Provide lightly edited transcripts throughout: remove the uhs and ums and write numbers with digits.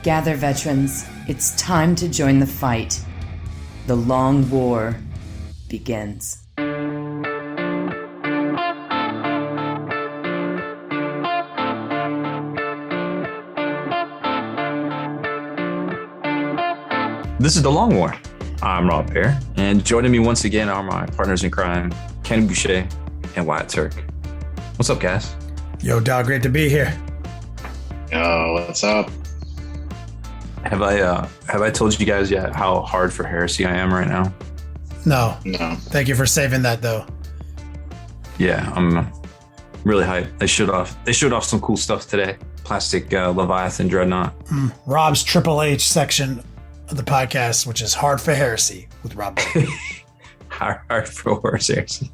Gather, veterans. It's time to join the fight. The long war begins. This is The Long War. I'm Rob Baer, and joining me once again are my partners in crime, Ken Boucher and Wyatt Turk. What's up, guys? Yo, dog, great to be here. Yo, what's up? Have I told you guys yet how hard for heresy I am right now? No. No. Thank you for saving that, though. Yeah, I'm really hyped. They showed off some cool stuff today. Plastic Leviathan Dreadnought. Rob's Triple H section of the podcast, which is Hard for Heresy with Rob Baer. hard for horse heresy.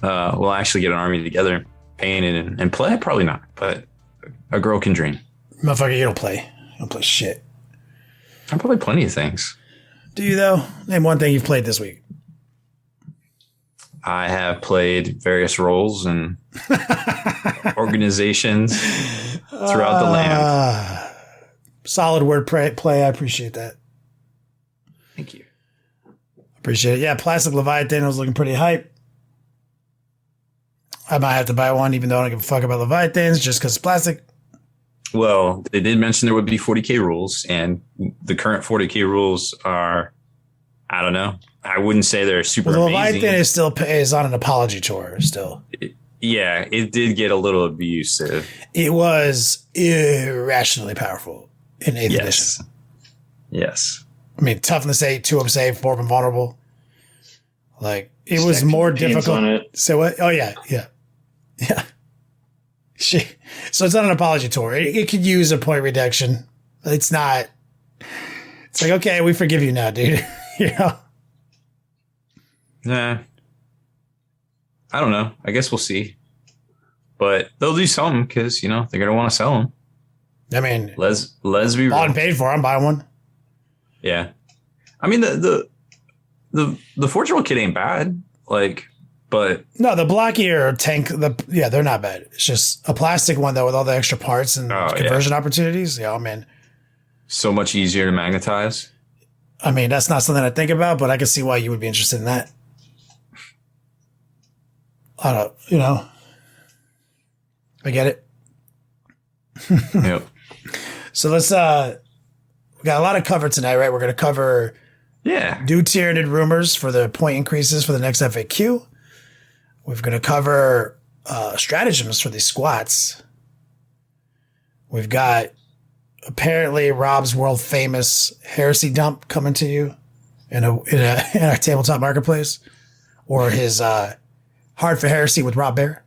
We'll actually get an army together, paint it, and play. Probably not, but a girl can dream. Motherfucker, you don't play. You don't play shit. I play plenty of things. Do you, though? Name one thing you've played this week. I have played various roles and organizations throughout the land. Solid word play. I appreciate that. Thank you. Appreciate it. Yeah, Plastic Leviathan was looking pretty hype. I might have to buy one, even though I don't give a fuck about Leviathans, just because it's plastic. Well, they did mention there would be 40k rules, and the current 40k rules are, I don't know. I wouldn't say they're super the amazing. Leviathan is on an apology tour still. Yeah, it did get a little abusive. It was irrationally powerful in 8th edition. Yes. I mean, toughness 8, 2-up save, 4-up invulnerable. Like, it was more difficult. So what? Oh, yeah. So it's not an apology tour. It could use a point reduction. It's not. It's like, okay, we forgive you now, dude. You know? Nah. I don't know. I guess we'll see. But they'll do something because, they're going to want to sell them. I mean, let's be bought and paid for. I'm buying one. Yeah. I mean, the Forge World kit ain't bad. But no, the blockier tank, they're not bad. It's just a plastic one, though, with all the extra parts and conversion opportunities. Yeah, man. So much easier to magnetize. I mean, that's not something I think about, but I can see why you would be interested in that. I get it. Yep. So let's, we got a lot of cover tonight, right? We're going to cover new Tyranid rumors for the point increases for the next FAQ. We're going to cover stratagems for these squats. We've got apparently Rob's world famous heresy dump coming to you in our tabletop marketplace, or his Hard for Heresy with Rob Baer.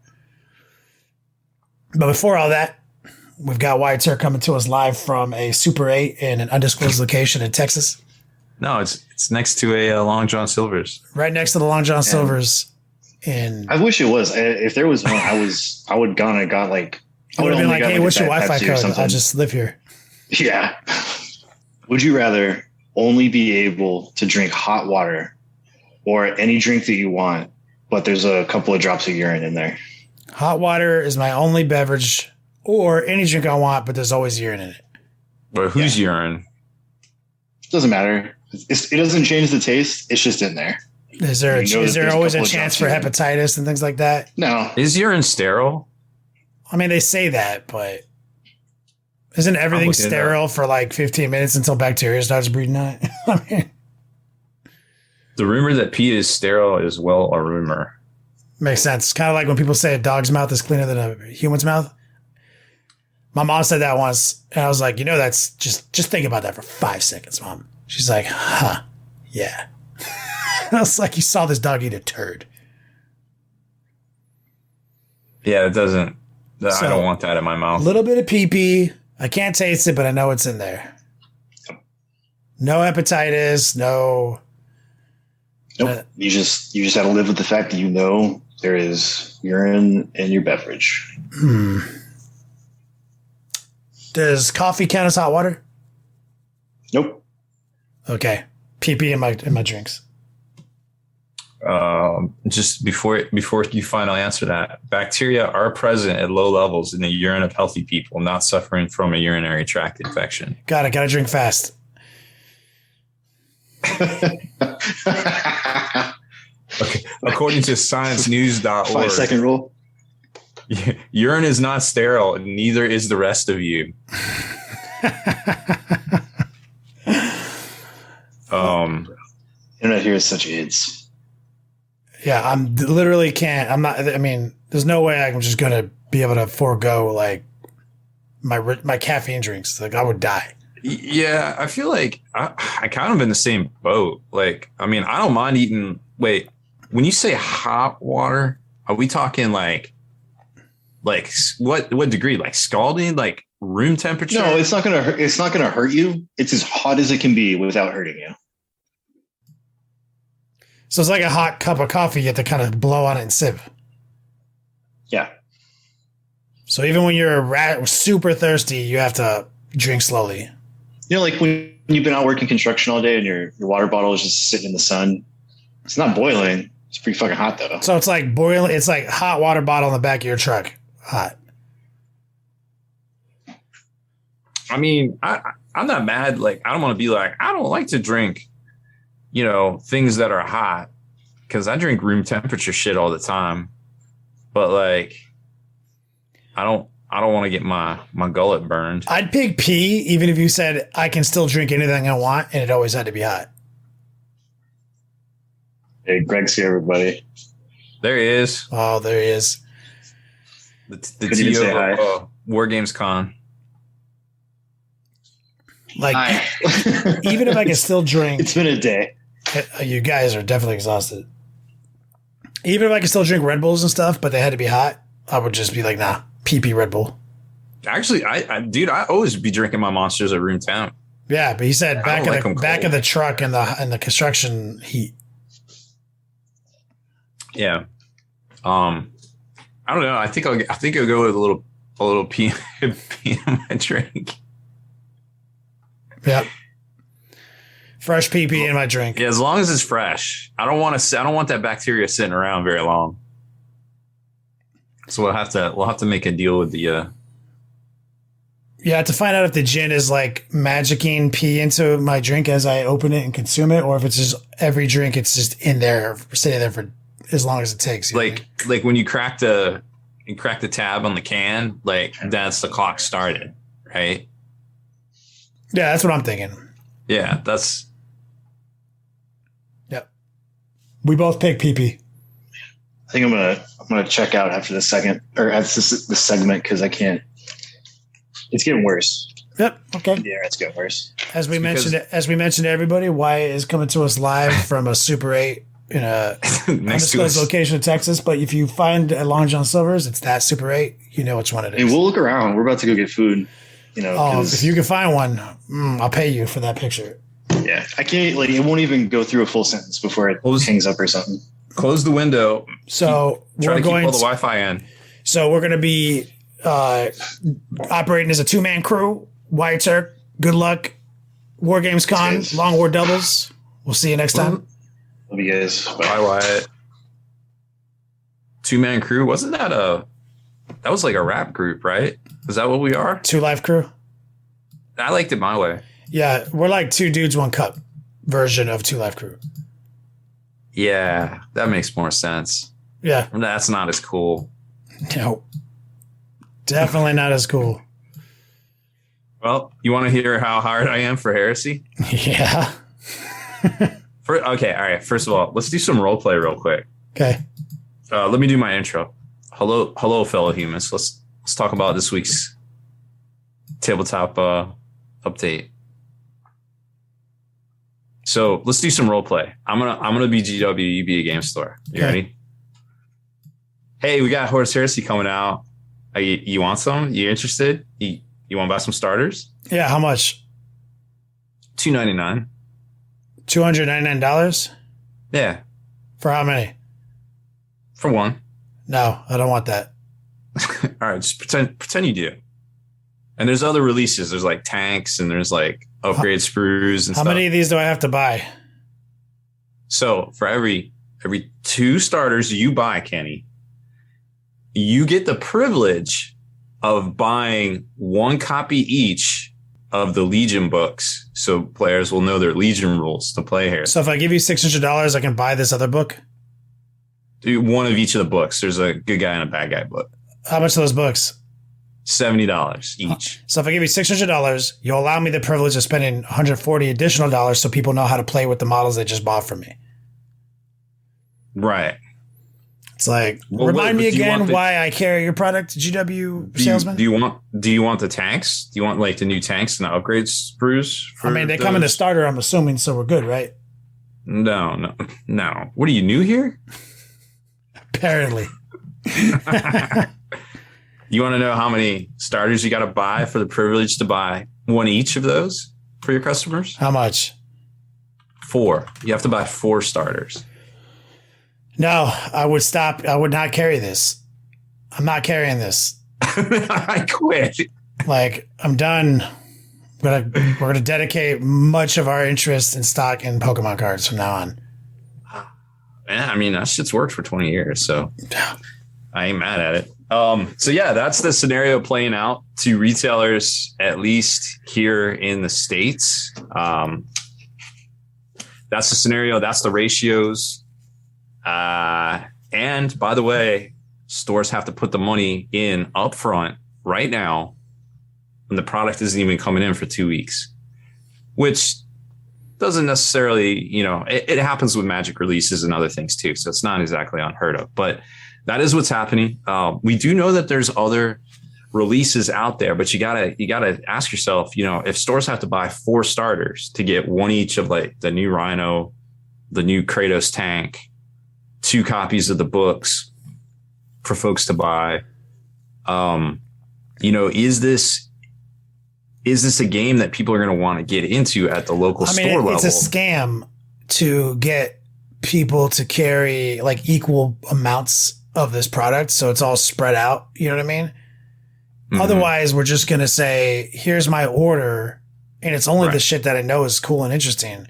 But before all that, we've got Wyatt Turk coming to us live from a Super 8 in an undisclosed location in Texas. No, it's next to a Long John Silver's. Right next to the Long John Silver's. I wish it was. If there was one, I would gone and got like. I would have been like, hey, what's your Wi-Fi code? I'll just live here. Yeah. Would you rather only be able to drink hot water or any drink that you want, but there's a couple of drops of urine in there? Hot water is my only beverage, or any drink I want, but there's always urine in it. But whose urine? Doesn't matter. It doesn't change the taste. It's just in there. Is there always a chance for hepatitis and things like that? No. Is urine sterile? I mean, they say that, but isn't everything sterile for like 15 minutes until bacteria starts breeding on it? I mean, the rumor that pee is sterile is a rumor. Makes sense. Kind of like when people say a dog's mouth is cleaner than a human's mouth. My mom said that once, and I was like, that's just think about that for 5 seconds, Mom. She's like, huh, yeah. I was like, you saw this dog eat a turd. Yeah, it doesn't. I don't want that in my mouth. A little bit of pee-pee. I can't taste it, but I know it's in there. No hepatitis, no. Nope. You just got to live with the fact that there is urine in your beverage. Does coffee count as hot water? Nope. Okay. Pee-pee in my drinks. Just before you finally answer that, bacteria are present at low levels in the urine of healthy people not suffering from a urinary tract infection. Gotta drink fast. Okay. According to sciencenews.org, 5-second rule. Urine is not sterile, and neither is the rest of you. Internet here is such idiots. Yeah, I'm literally can't. I'm not. I mean, there's no way I'm just gonna be able to forego like my caffeine drinks. Like I would die. Yeah, I feel like I kind of in the same boat. Like, I mean, I don't mind eating. Wait, when you say hot water, are we talking like what degree? Like scalding, like room temperature? No, it's not gonna hurt. It's not gonna hurt you. It's as hot as it can be without hurting you. So it's like a hot cup of coffee. You have to kind of blow on it and sip. Yeah. So even when you're super thirsty, you have to drink slowly. You know, like when you've been out working construction all day and your water bottle is just sitting in the sun. It's not boiling. It's pretty fucking hot though. So it's like boiling. It's like hot water bottle in the back of your truck. Hot. I mean, I'm not mad. Like, I don't want to be like, I don't like to drink, things that are hot because I drink room temperature shit all the time. But like, I don't want to get my gullet burned. I'd pick pee even if you said I can still drink anything I want and it always had to be hot. Hey, Greg's here, everybody. There he is. Oh, there he is. The TO of War Games Con. Like, even if I can still drink. It's been a day. You guys are definitely exhausted. Even if I could still drink Red Bulls and stuff, but they had to be hot, I would just be like, nah, pee Red Bull. Actually, I always be drinking my Monsters at room temp. Yeah, but he said back of the truck and the construction heat. Yeah. I don't know. I think I'll go with a little pee in my drink. Yep. Fresh pee in my drink. Yeah, as long as it's fresh. I don't want that bacteria sitting around very long. So we'll have to make a deal with the Yeah, to find out if the gin is like magicking pee into my drink as I open it and consume it, or if it's just every drink it's just in there sitting there for as long as it takes. Like when you crack the tab on the can, like that's the clock started, right? Yeah, that's what I'm thinking. Yeah, that's. Yep. We both pick pee. I think I'm gonna check out after the segment because I can't. It's getting worse. Yep. Okay. Yeah, it's getting worse. As we mentioned to everybody, Wyatt is coming to us live from a Super 8 in a undisclosed location in Texas. But if you find a Long John Silver's, it's that Super 8. You know which one it is. Hey, we'll look around. We're about to go get food. If you can find one, I'll pay you for that picture. Yeah, I can't. Like, it won't even go through a full sentence before it hangs up or something. Close the window. So try to keep all the Wi-Fi in. So we're going to be operating as a 2-man crew. Wyatt Turk, good luck. War Games Con, Long War Doubles. We'll see you next time. Love you guys. Bye, Wyatt. 2-man crew. Wasn't that that was like a rap group, right? Is that what we are? 2 Life Crew. I liked it my way. Yeah, we're like 2 Dudes, 1 Cup version of 2 Life Crew. Yeah, that makes more sense. Yeah. That's not as cool. No. Definitely not as cool. Well, you want to hear how hard I am for heresy? Yeah. Okay, all right. First of all, let's do some role play real quick. Okay. Let me do my intro. Hello, fellow humans. Let's talk about this week's tabletop update. So let's do some role play. I'm gonna be GW, you be a game store. You ready? Hey, we got Horus Heresy coming out. You want some? You interested? You want to buy some starters? Yeah, how much? $299. $299? Yeah. For how many? For 1. No, I don't want that. All right, just pretend you do. And there's other releases. There's like tanks and there's like upgrade sprues and stuff. How many of these do I have to buy? So for every every 2 starters you buy, Kenny, you get the privilege of buying 1 copy each of the Legion books, so players will know their Legion rules to play here. So if I give you $600, I can buy this other book? Do 1 of each of the books. There's a good guy and a bad guy book. How much are those books? $70 each. So if I give you $600, you'll allow me the privilege of spending $140 additional dollars so people know how to play with the models they just bought from me. Right. It's like, remind me again why I carry your product, GW salesman. Do you want the tanks? Do you want like the new tanks and the upgrade sprues? I mean, they come in the starter, I'm assuming, so we're good, right? No. What are you, new here? Apparently. You want to know how many starters you got to buy for the privilege to buy 1 each of those for your customers? How much? 4. You have to buy 4 starters. No, I would stop. I would not carry this. I'm not carrying this. I quit. Like, I'm done. We're gonna dedicate much of our interest in stock in Pokemon cards from now on. Yeah, I mean, that shit's worked for 20 years, so I ain't mad at it. So yeah, that's the scenario playing out to retailers, at least here in the States. That's the scenario. That's the ratios. And by the way, stores have to put the money in upfront right now when the product isn't even coming in for 2 weeks, which doesn't necessarily, it happens with Magic releases and other things too. So it's not exactly unheard of, but that is what's happening. We do know that there's other releases out there, but you gotta ask yourself, if stores have to buy 4 starters to get 1 each of like the new Rhino, the new Kratos tank, 2 copies of the books for folks to buy, is this a game that people are going to want to get into at the local store level? It's a scam to get people to carry like equal amounts of this product, so it's all spread out. You know what I mean? Mm-hmm. Otherwise, we're just going to say, here's my order, and it's only the shit that I know is cool and interesting.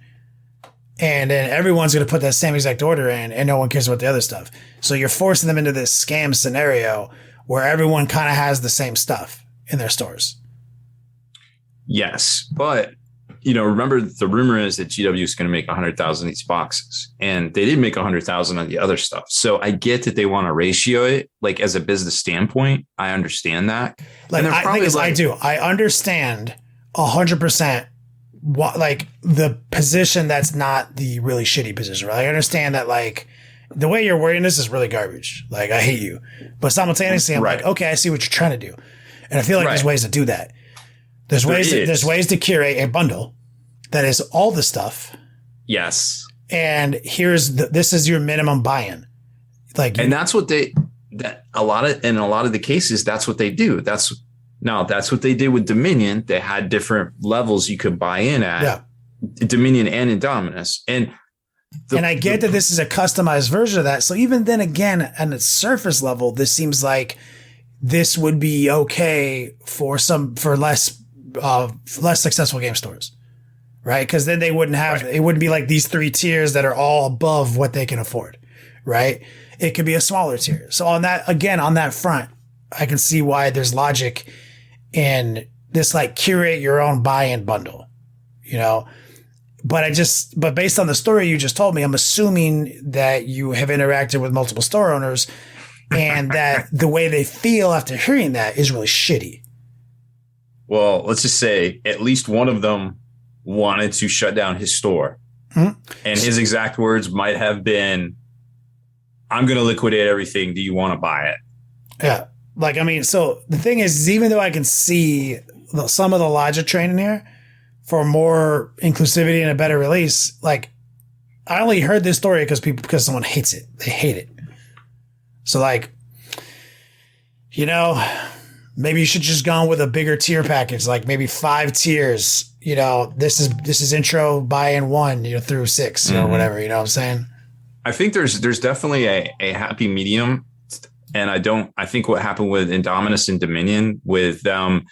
And then everyone's going to put that same exact order in, and no one cares about the other stuff. So you're forcing them into this scam scenario where everyone kind of has the same stuff in their stores. Yes, but remember the rumor is that GW is going to make 100,000 each boxes, and they did make 100,000 on the other stuff. So I get that they want to ratio it, like as a business standpoint. I understand that. I do. I understand 100%. Like the position that's not the really shitty position, right? I understand that like the way you're wording this is really garbage. Like I hate you, but simultaneously I'm like, okay, I see what you're trying to do, and I feel like there's ways to do that. There's ways to curate a bundle that is all the stuff. Yes, and this is your minimum buy-in. And that's what in a lot of the cases that's what they do. That's what they did with Dominion. They had different levels you could buy in at Dominion and Indominus. And I get that this is a customized version of that. So even then again, on the surface level, this seems like this would be okay for less successful game stores, right? Because then they wouldn't have, it wouldn't be like these 3 tiers that are all above what they can afford, right? It could be a smaller tier. So on that front, I can see why there's logic in this, like curate your own buy-in bundle, but based on the story you just told me, I'm assuming that you have interacted with multiple store owners and that the way they feel after hearing that is really shitty. Well, let's just say at least one of them wanted to shut down his store. Mm-hmm. And his exact words might have been, I'm going to liquidate everything. Do you want to buy it? Yeah. So the thing is even though I can see some of the logic train in here for more inclusivity and a better release, like I only heard this story because someone hates it. They hate it. So maybe you should just gone with a bigger tier package, like maybe 5 tiers. This is intro buy-in 1, through 6 or whatever. You know what I'm saying? I think there's definitely a happy medium. And I think what happened with Indominus and Dominion with the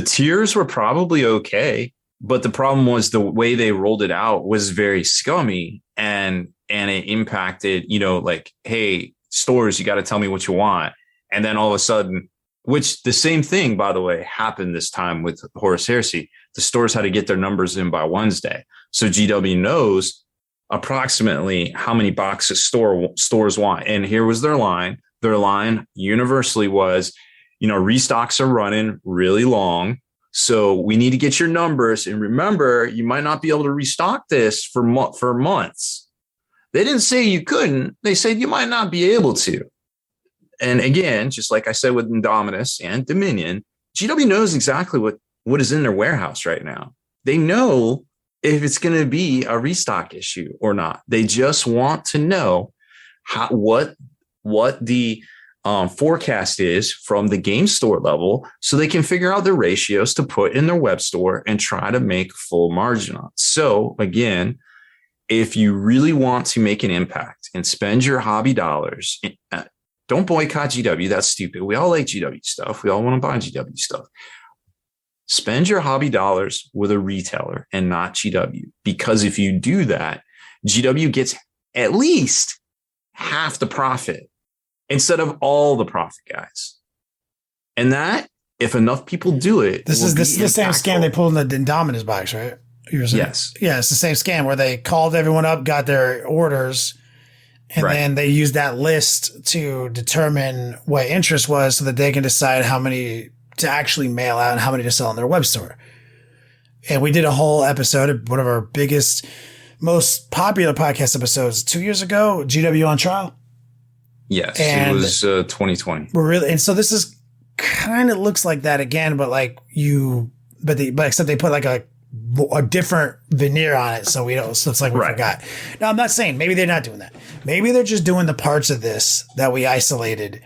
tiers were probably okay, but the problem was the way they rolled it out was very scummy. And and it impacted, like, hey, stores, you got to tell me what you want. And then all of a sudden, which the same thing, by the way, happened this time with Horus Heresy. The stores had to get their numbers in by Wednesday. So GW knows approximately how many boxes stores want. And here was their line. Their line universally was, restocks are running really long. So we need to get your numbers. And remember, you might not be able to restock this for months. They didn't say you couldn't. They said you might not be able to. And again, just like I said with Indominus and Dominion, GW knows exactly what is in their warehouse right now. They know if it's going to be a restock issue or not. They just want to know what the forecast is from the game store level, so they can figure out the ratios to put in their web store and try to make full margin on. So again, if you really want to make an impact and spend your hobby dollars, don't boycott GW. That's stupid. We all like GW stuff. We all want to buy GW stuff. Spend your hobby dollars with a retailer and not GW, because if you do that, GW gets at least half the profit instead of all the profit, guys. And that, if enough people do it, this is the same scam they pulled in the Indominus box, right? Yes. Yeah, it's the same scam where they called everyone up, got their orders, and then they used that list to determine what interest was so that they can decide how many to actually mail out and how many to sell in their web store. And we did a whole episode, one of our biggest, most popular podcast episodes 2 years ago, GW on trial. Yes, and it was 2020. And so this is kind of looks like that again, but except they put like a different veneer on it, so it's like we forgot. Now, I'm not saying maybe they're not doing that. Maybe they're just doing the parts of this that we isolated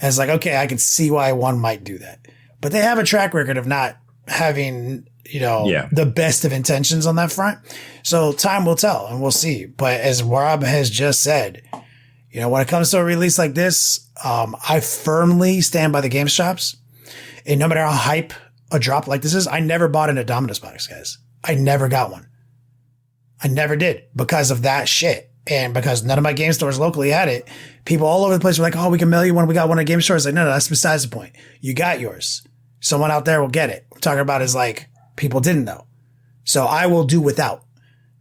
as like, okay, I can see why one might do that, but they have a track record of not having the best of intentions on that front. So time will tell, and we'll see. But as Rob has just said, when it comes to a release like this, I firmly stand by the game shops. And no matter how hype a drop like this is, I never bought an Indominus box, guys. I never got one. I never did, because of that shit. And because none of my game stores locally had it, people all over the place were like, oh, we can mail you one. We got one at game stores. Like, no, that's besides the point. You got yours. Someone out there will get it. What I'm talking about is like, people didn't know. So I will do without.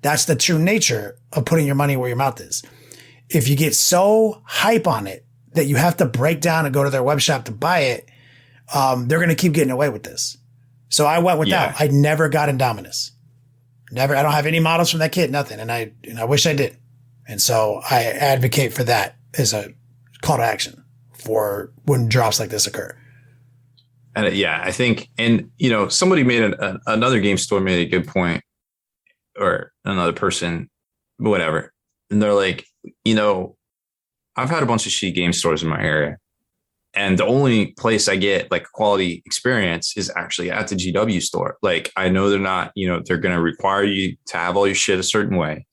That's the true nature of putting your money where your mouth is. If you get so hype on it that you have to break down and go to their web shop to buy it, they're going to keep getting away with this. So I went without. I never got Indominus. Never. I don't have any models from that kit, nothing. And I wish I did. And so I advocate for that as a call to action for when drops like this occur. And I think, and somebody made another game store made a good point, or another person, whatever. And they're like, I've had a bunch of shitty game stores in my area, and the only place I get like a quality experience is actually at the GW store. Like, I know they're not, they're going to require you to have all your shit a certain way.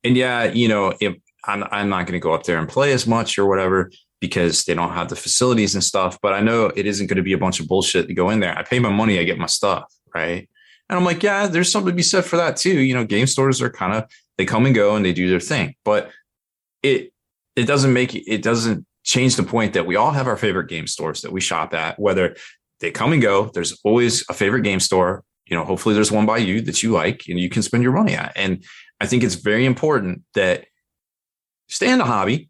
And if I'm not going to go up there and play as much or whatever, because they don't have the facilities and stuff. But I know it isn't going to be a bunch of bullshit to go in there. I pay my money, I get my stuff, right? And I'm like, yeah, there's something to be said for that too. Game stores are kind of, they come and go and they do their thing. But it doesn't change the point that we all have our favorite game stores that we shop at, whether they come and go. There's always a favorite game store. Hopefully there's one by you that you like and you can spend your money at. And I think it's very important that stay in the hobby,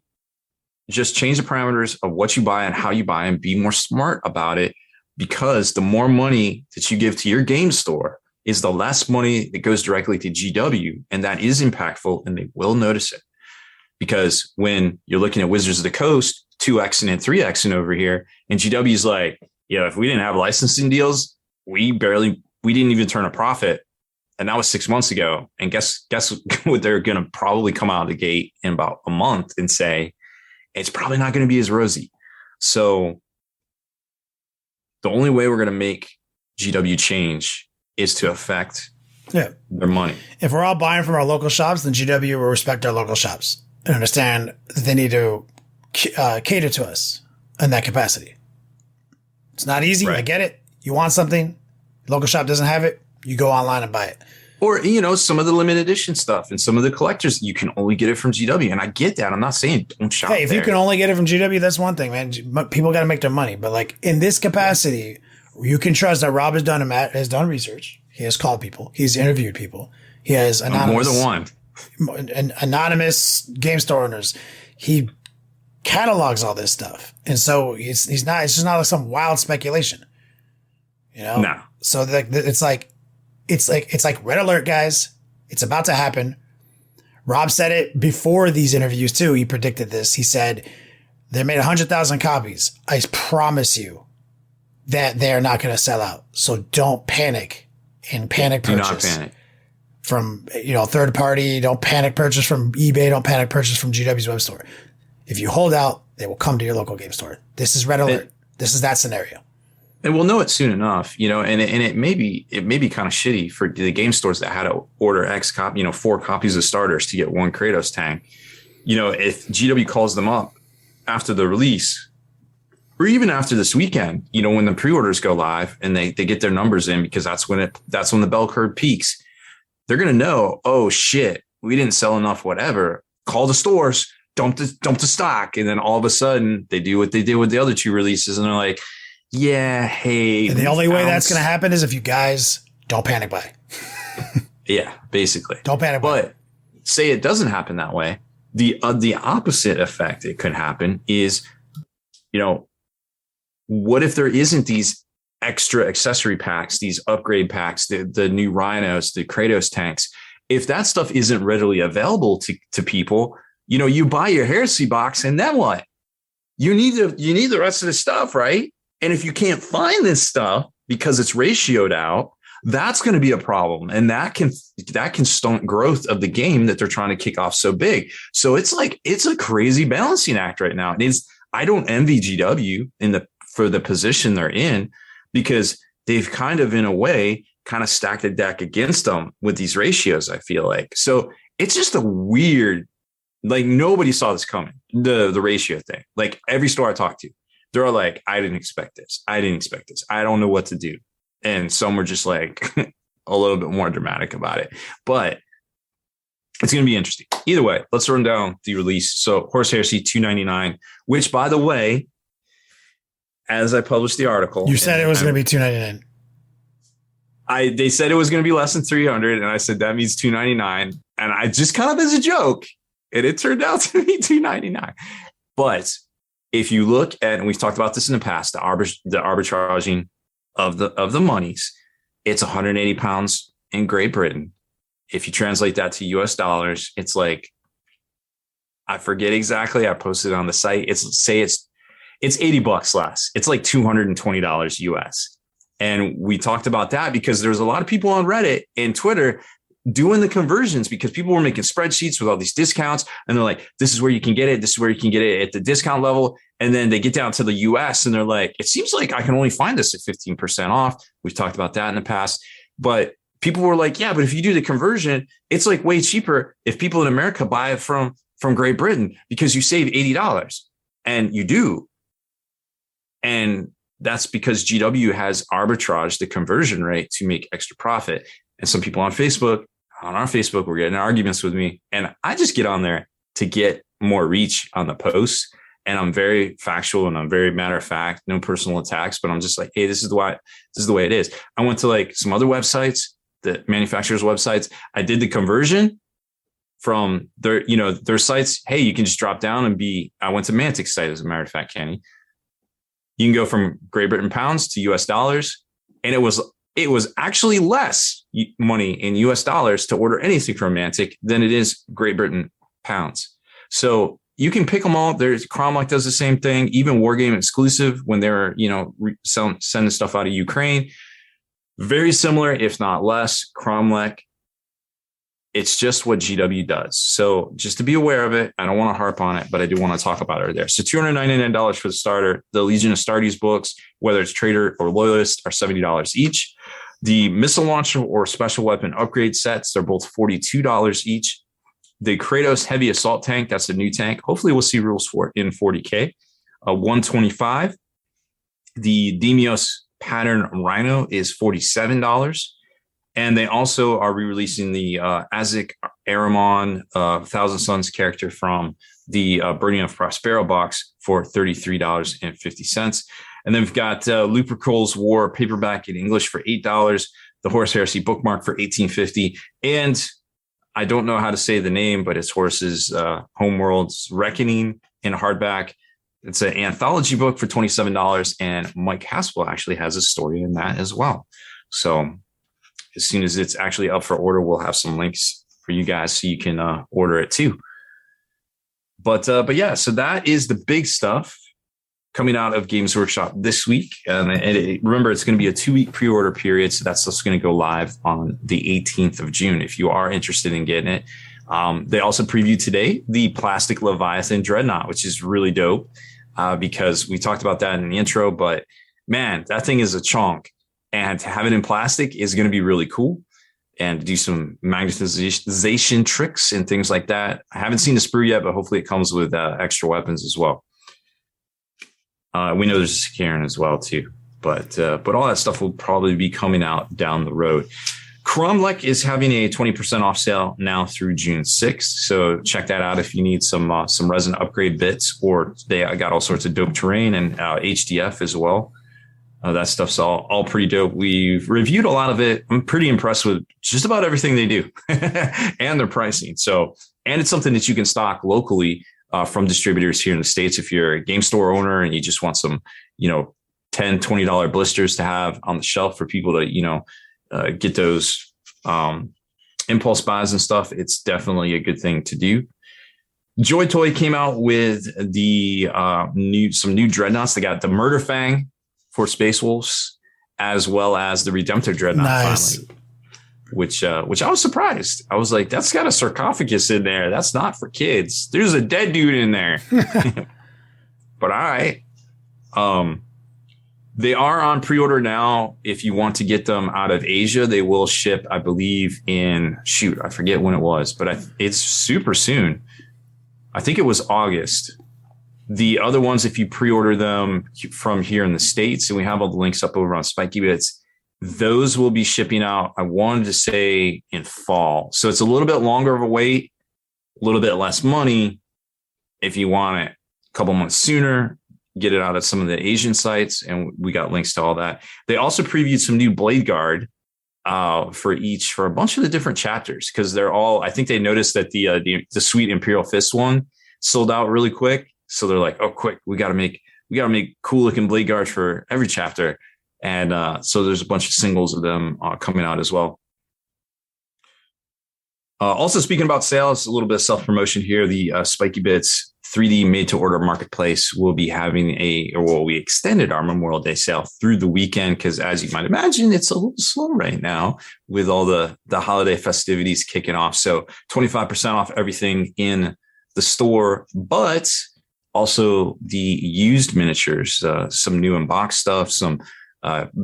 just change the parameters of what you buy and how you buy, and be more smart about it, because the more money that you give to your game store is the less money that goes directly to GW. And that is impactful, and they will notice it. Because when you're looking at Wizards of the Coast, 2Xing and 3Xing over here, and GW's like, if we didn't have licensing deals, we didn't even turn a profit. And that was 6 months ago. And guess what? They're going to probably come out of the gate in about a month and say, it's probably not going to be as rosy. So the only way we're going to make GW change is to affect their money. If we're all buying from our local shops, then GW will respect our local shops and understand that they need to cater to us in that capacity. It's not easy. Right. I get it. You want something, local shop doesn't have it, you go online and buy it. Or, some of the limited edition stuff and some of the collectors, you can only get it from GW. And I get that. I'm not saying don't shop Hey, if there. you can only get it from GW, that's one thing, man. People got to make their money. But like in this capacity, you can trust that Rob has done research. He has called people. He's interviewed people. He has more than one. Anonymous game store owners. He catalogs all this stuff. And so it's just not like some wild speculation. No. So it's like red alert, guys. It's about to happen. Rob said it before these interviews too. He predicted this. He said they made 100,000 copies. I promise you that they're not going to sell out. So don't panic and panic purchase. Do not panic. From, third party. Don't panic purchase from eBay. Don't panic purchase from GW's web store. If you hold out, they will come to your local game store. This is red alert. This is that scenario. And we'll know it soon enough, and it may be kind of shitty for the game stores that had to order X 4 copies of starters to get one Kratos tank. If GW calls them up after the release or even after this weekend, when the pre-orders go live and they get their numbers in, because that's when the bell curve peaks, they're going to know, oh shit, we didn't sell enough, whatever. Call the stores, dump the stock. And then all of a sudden they do what they did with the other 2 releases. And they're like, yeah, hey. And the only way that's going to happen is if you guys don't panic buy. Yeah, basically. Don't panic buy. But say it doesn't happen that way. The opposite effect it could happen is, what if there isn't these extra accessory packs, these upgrade packs, the new Rhinos, the Kratos tanks? If that stuff isn't readily available to people, you buy your Heresy box and then what? You need the rest of the stuff, right? And if you can't find this stuff because it's ratioed out, that's going to be a problem. And that can stunt growth of the game that they're trying to kick off so big. So it's a crazy balancing act right now. I don't envy GW for the position they're in, because they've kind of, in a way, kind of stacked the deck against them with these ratios, I feel like. So it's just a weird, nobody saw this coming, the ratio thing. Like every store I talked to, they're like, I didn't expect this. I don't know what to do. And some were just like a little bit more dramatic about it. But it's going to be interesting. Either way, let's run down the release. So Horus Heresy $299, which, by the way, as I published the article, you said it was going to be $299. They said it was going to be less than 300, and I said that means $299, and I just kind of as a joke, and it turned out to be $299. But if you look at, and we've talked about this in the past, the arbitraging of the monies, it's 180 pounds in Great Britain. If you translate that to US dollars, it's like, I forget exactly. I posted it on the site. It's $80 less. It's like $220 US. And we talked about that because there's a lot of people on Reddit and Twitter doing the conversions, because people were making spreadsheets with all these discounts, and they're like, this is where you can get it. This is where you can get it at the discount level. And then they get down to the US and they're like, it seems like I can only find this at 15% off. We've talked about that in the past, but people were like, yeah, but if you do the conversion, it's like way cheaper if people in America buy it from Great Britain, because you save $80, and you do. And that's because GW has arbitraged the conversion rate to make extra profit. And some people on our Facebook were getting arguments with me, and I just get on there to get more reach on the posts. And I'm very factual and I'm very matter of fact, no personal attacks, but I'm just like, hey, this is the way it is. I went to like some other websites, the manufacturers' websites. I did the conversion from their sites. Hey, you can just drop down and I went to Mantic's site, as a matter of fact, Kenny. You can go from Great Britain pounds to US dollars. And it was actually less money in US dollars to order anything from Mantic than it is Great Britain pounds. So you can pick them all. There's Cromlech does the same thing. Even Wargame exclusive, when they're, sending stuff out of Ukraine, very similar, if not less. Cromlech, it's just what GW does. So just to be aware of it, I don't want to harp on it, but I do want to talk about it there. So $299 for the starter. The Legion of Astartes books, whether it's Trader or Loyalist, are $70 each. The missile launcher or special weapon upgrade sets, they're both $42 each. The Kratos Heavy Assault Tank, that's a new tank. Hopefully we'll see rules for it in 40K. $125. The Demios Pattern Rhino is $47. And they also are re-releasing the Azek Aramon Thousand Suns character from the Burning of Prospero box for $33.50. And then we've got Lupercul's War paperback in English for $8, the Horus Heresy bookmark for $18.50, and I don't know how to say the name, but it's Horus's Homeworld's Reckoning in hardback. It's an anthology book for $27, and Mike Haspel actually has a story in that as well. So as soon as it's actually up for order, we'll have some links for you guys so you can order it too. But yeah, so that is the big stuff coming out of Games Workshop this week. And remember, it's going to be a 2-week pre-order period. So that's just going to go live on the 18th of June if you are interested in getting it. They also previewed today the Plastic Leviathan Dreadnought, which is really dope because we talked about that in the intro. But man, that thing is a chunk. And to have it in plastic is going to be really cool. And do some magnetization tricks and things like that. I haven't seen the sprue yet, but hopefully it comes with extra weapons as well. We know there's a Sicaran as well too, but all that stuff will probably be coming out down the road. Cromlech is having a 20% off sale now through June 6th. So check that out if you need some resin upgrade bits, or they got all sorts of dope terrain and HDF as well. That stuff's all pretty dope. We've reviewed a lot of it. I'm pretty impressed with just about everything they do and their pricing. So, and it's something that you can stock locally from distributors here in the States. If you're a game store owner and you just want some, $10, $20 blisters to have on the shelf for people to, get those impulse buys and stuff, it's definitely a good thing to do. Joy Toy came out with the some new dreadnoughts. They got the Murder Fang for Space Wolves, as well as the Redemptor Dreadnought finally, which I was surprised. I was like, that's got a sarcophagus in there. That's not for kids. There's a dead dude in there. But all right. They are on pre-order now. If you want to get them out of Asia, they will ship, I believe, I forget when it was, but it's super soon. I think it was August. The other ones, if you pre-order them from here in the States, and we have all the links up over on Spiky Bits, those will be shipping out, I wanted to say, in fall. So it's a little bit longer of a wait, a little bit less money. If you want it a couple months sooner, get it out at some of the Asian sites, and we got links to all that. They also previewed some new Blade Guard for a bunch of the different chapters, because they're all, I think they noticed that the Sweet Imperial Fist one sold out really quick. So they're like, oh, quick, we got to make cool looking Blade Guards for every chapter. And so there's a bunch of singles of them coming out as well. Also, speaking about sales, a little bit of self-promotion here. The Spiky Bits 3D made-to-order marketplace will be having we extended our Memorial Day sale through the weekend because, as you might imagine, it's a little slow right now with all the holiday festivities kicking off. So 25% off everything in the store, but also the used miniatures, some new unboxed stuff, some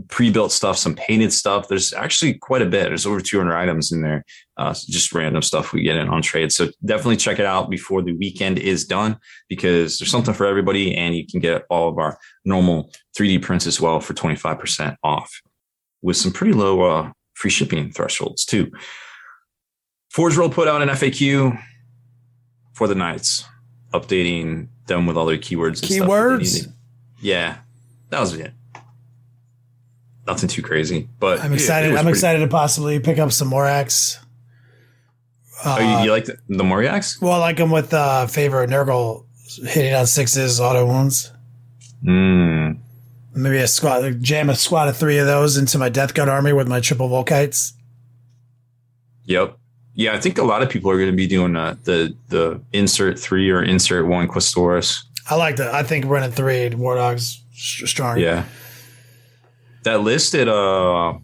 pre-built stuff, some painted stuff. There's actually quite a bit. There's over 200 items in there, just random stuff we get in on trade. So definitely check it out before the weekend is done, because there's something for everybody, and you can get all of our normal 3D prints as well for 25% off with some pretty low free shipping thresholds too. Forge World put out an FAQ for the Knights, updating them with all their keywords and keywords. Yeah, that was it. Nothing too crazy, but I'm excited. I'm excited to possibly pick up some Morax. You like the Moriax? Well, I like them with favorite Nurgle hitting on 6s, auto wounds. Maybe jam a squad of 3 of those into my Death Guard army with my triple Volkites. Yep. Yeah, I think a lot of people are going to be doing the insert 3 or insert 1 Questoris. I like that. I think running 3 War Dogs strong. Yeah. That list at BAO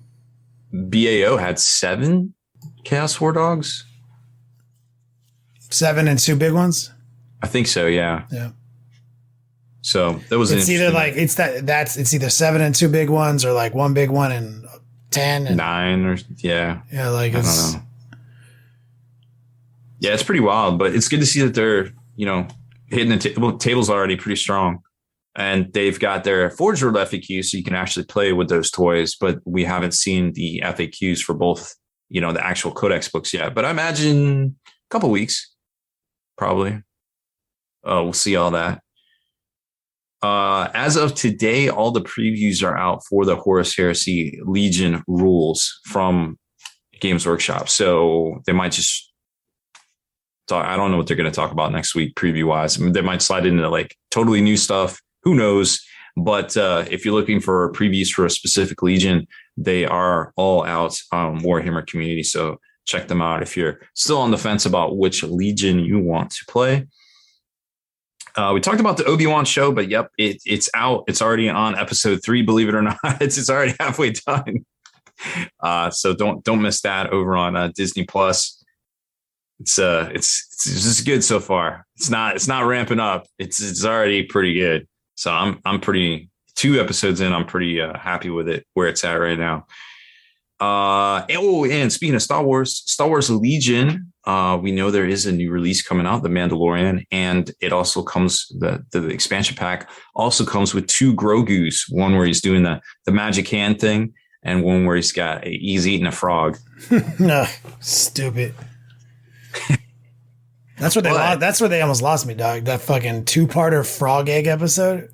had 7 Chaos War Dogs. 7 and 2 big ones? I think so, yeah. Yeah. So that was it's either like it's either 7 and 2 big ones, or like 1 big one and 10 and 9, or yeah. Yeah, like I don't know. Yeah, it's pretty wild, but it's good to see that they're, hitting the table's already pretty strong. And they've got their Forge World FAQ, so you can actually play with those toys, but we haven't seen the FAQs for both the actual Codex books yet. But I imagine a couple weeks, probably. We'll see all that. As of today, all the previews are out for the Horus Heresy Legion rules from Games Workshop. So they might just talk. I don't know what they're going to talk about next week, preview wise. I mean, they might slide into like totally new stuff. Who knows? But if you're looking for previews for a specific Legion, they are all out on Warhammer community. So check them out if you're still on the fence about which Legion you want to play. We talked about the Obi-Wan show, but yep, it's out. It's already on episode 3. Believe it or not, it's already halfway done. So don't miss that over on Disney Plus. It's just good so far. It's not ramping up. It's already pretty good. So I'm pretty 2 episodes in. I'm pretty happy with it where it's at right now. And speaking of Star Wars Legion, we know there is a new release coming out, The Mandalorian, and it also comes the expansion pack also comes with 2 Grogus, one where he's doing the magic hand thing, and one where he's eating a frog. No, stupid. That's where they almost lost me, dog. That fucking 2-parter frog egg episode.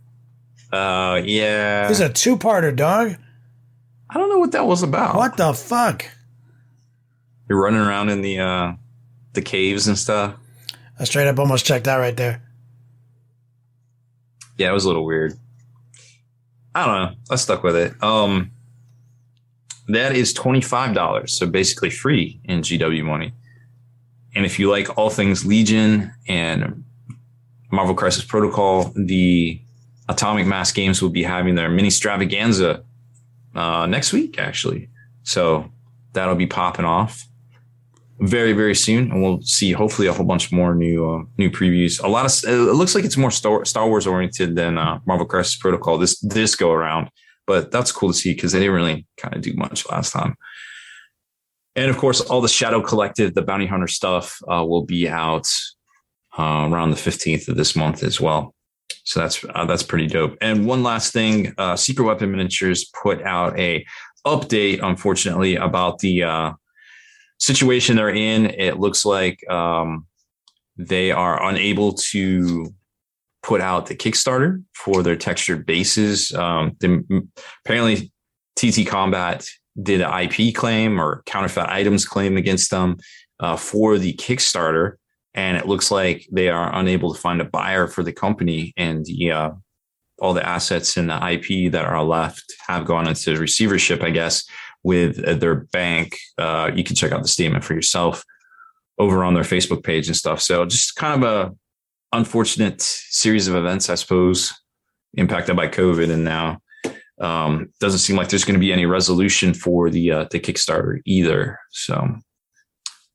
Yeah. There's a 2-parter, dog. I don't know what that was about. What the fuck? You're running around in the caves and stuff. I straight up almost checked out right there. Yeah, it was a little weird. I don't know. I stuck with it. That is $25, so basically free in GW money. And if you like all things Legion and Marvel Crisis Protocol, the Atomic Mass Games will be having their mini extravaganza next week, actually. So that'll be popping off very, very soon. And we'll see hopefully a whole bunch more new previews. It looks like it's more Star Wars oriented than Marvel Crisis Protocol this go around. But that's cool to see because they didn't really kind of do much last time. And of course, all the Shadow Collective, the Bounty Hunter stuff will be out around the 15th of this month as well. So that's pretty dope. And one last thing, Secret Weapon Miniatures put out a update, unfortunately, about the situation they're in. It looks like they are unable to put out the Kickstarter for their textured bases. Apparently, TT Combat did an IP claim or counterfeit items claim against them for the Kickstarter. And it looks like they are unable to find a buyer for the company, and all the assets in the IP that are left have gone into receivership, I guess, with their bank. You can check out the statement for yourself over on their Facebook page and stuff. So just kind of a unfortunate series of events, I suppose, impacted by COVID. And now doesn't seem like there's going to be any resolution for the Kickstarter either. So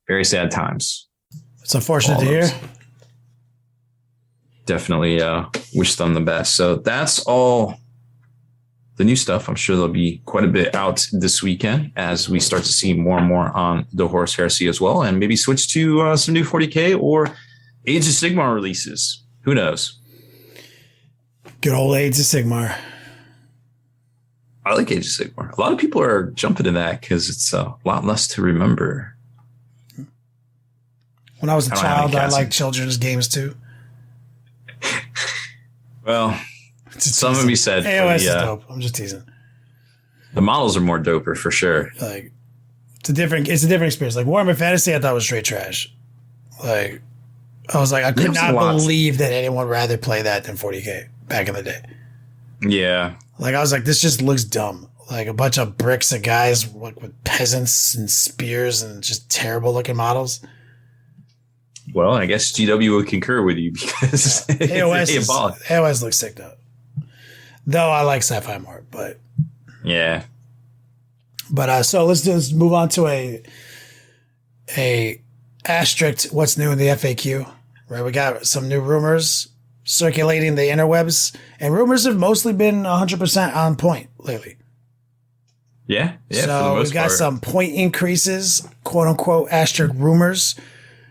very sad times. It's unfortunate to hear. Definitely wish them the best. So that's all the new stuff. I'm sure there'll be quite a bit out this weekend as we start to see more and more on the Horus Heresy as well, and maybe switch to some new 40k or Age of Sigmar releases. Who knows? Good old Age of Sigmar. I like Age of Sigmar. A lot of people are jumping to that because it's a lot less to remember. When I was a child, I liked children's games too. Well, some of you said AOS is dope. I'm just teasing. The models are more doper for sure. Like it's a different experience. Like Warhammer Fantasy, I thought was straight trash. Like I was like, I could not believe that anyone would rather play that than 40k back in the day. Yeah. Like I was like, this just looks dumb. Like a bunch of bricks of guys with peasants and spears and just terrible looking models. Well, I guess GW would concur with you because AOS looks sick though I like sci-fi more, but yeah. But so let's move on to a asterisk. What's new in the FAQ? Right, we got some new rumors circulating the interwebs, and rumors have mostly been 100% on point lately. Yeah. So we've got some point increases, quote unquote asterisk rumors,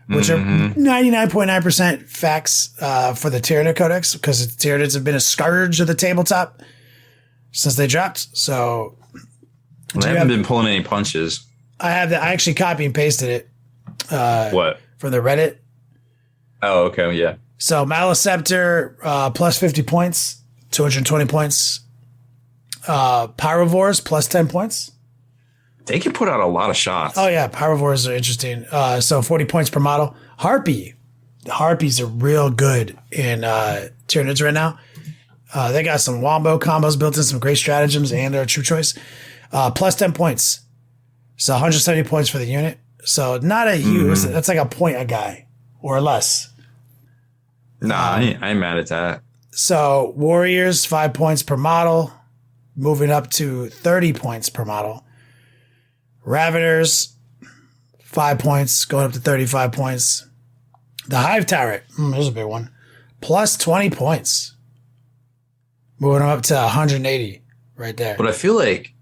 which are 99.9% facts for the Tyranid Codex, because the Tyranids have been a scourge of the tabletop since they dropped. So they haven't been pulling any punches. I have that. I actually copy and pasted it. What? From the Reddit. Oh, okay, yeah. So Maleceptor, plus 50 points, 220 points. Pyrovores, plus 10 points. They can put out a lot of shots. Oh yeah, Pyrovores are interesting. So 40 points per model. Harpy. The Harpies are real good in Tyranids right now. They got some wombo combos built in, some great stratagems, and they're a true choice. Plus 10 points. So 170 points for the unit. So not a huge, that's like a point a guy or less. Nah, I ain't mad at that. So Warriors, 5 points per model, moving up to 30 points per model. Raveners, 5 points, going up to 35 points. The Hive Tyrant, there's a big one, plus 20 points. Moving up to 180 right there. But I feel like,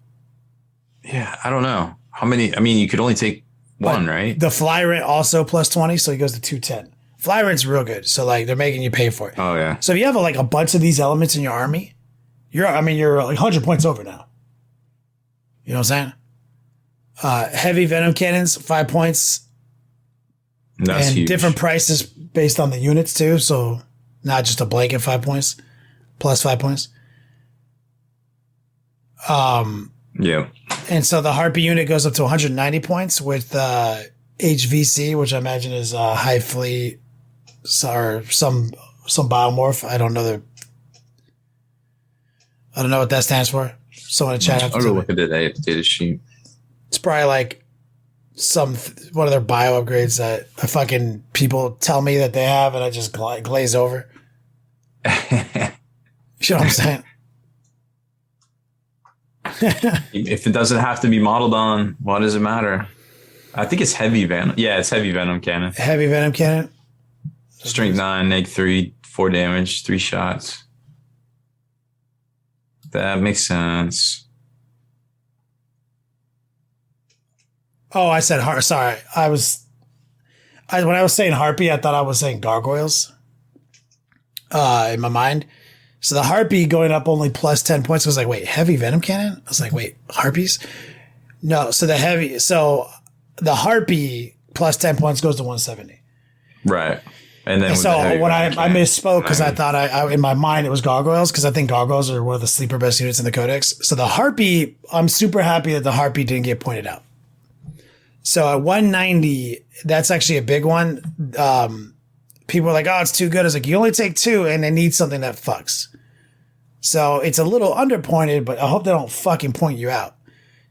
yeah, I don't know. How many? I mean, you could only take one, right? The Flyrant also plus 20, so he goes to 210. Flyrant's real good, so like they're making you pay for it. Oh yeah. So if you have like a bunch of these elements in your army, you're like 100 points over now. You know what I'm saying? Heavy Venom Cannons, 5 points. That's and huge. Different prices based on the units too, so not just a blanket 5 points, plus 5 points. Yeah. And so the Harpy unit goes up to 190 points with HVC, which I imagine is High Fleet or some biomorph. I don't know what that stands for. Someone in chat. I'll go look at the data sheet. It's probably like one of their bio upgrades that fucking people tell me that they have, and I just glaze over. You know what I'm saying? If it doesn't have to be modeled on, what does it matter? I think it's heavy venom. Yeah, it's heavy venom cannon. Heavy venom cannon. Strength 9, neg 3, 4 damage, 3 shots. That makes sense. Oh, I said sorry. When I was saying Harpy, I thought I was saying gargoyles. In my mind. So the Harpy going up only plus 10 points. I was like, wait, heavy venom cannon? I was like, wait, Harpies? No, so the Harpy plus 10 points goes to 170. Right. And then so when I misspoke because I thought I in my mind it was gargoyles because I think gargoyles are one of the sleeper best units in the codex. So the Harpy, I'm super happy that the Harpy didn't get pointed out. So at 190, that's actually a big one. People are like, oh, it's too good. I was like, you only take 2 and they need something that fucks. So it's a little underpointed, but I hope they don't fucking point you out.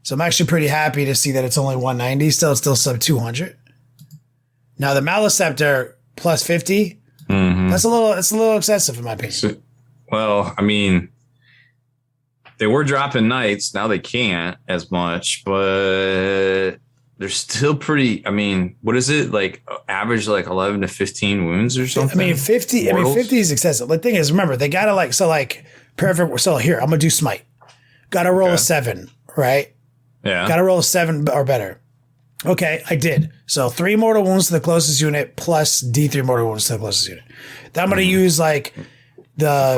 So I'm actually pretty happy to see that it's only 190. It's still sub 200. Now the Maleceptor plus 50, it's a little excessive in my opinion. So, well, I mean, they were dropping knights. Now they can't as much, but they're still pretty. I mean, what is it like? Average like 11 to 15 wounds or something. I mean, 50. Mortals? I mean, 50 is excessive. The thing is, remember, they gotta perfect. So here, I'm gonna do smite. Gotta roll a 7, right? Yeah. Gotta roll a 7 or better. Okay, I did. So 3 mortal wounds to the closest unit plus D3 mortal wounds to the closest unit. Then I'm gonna use like the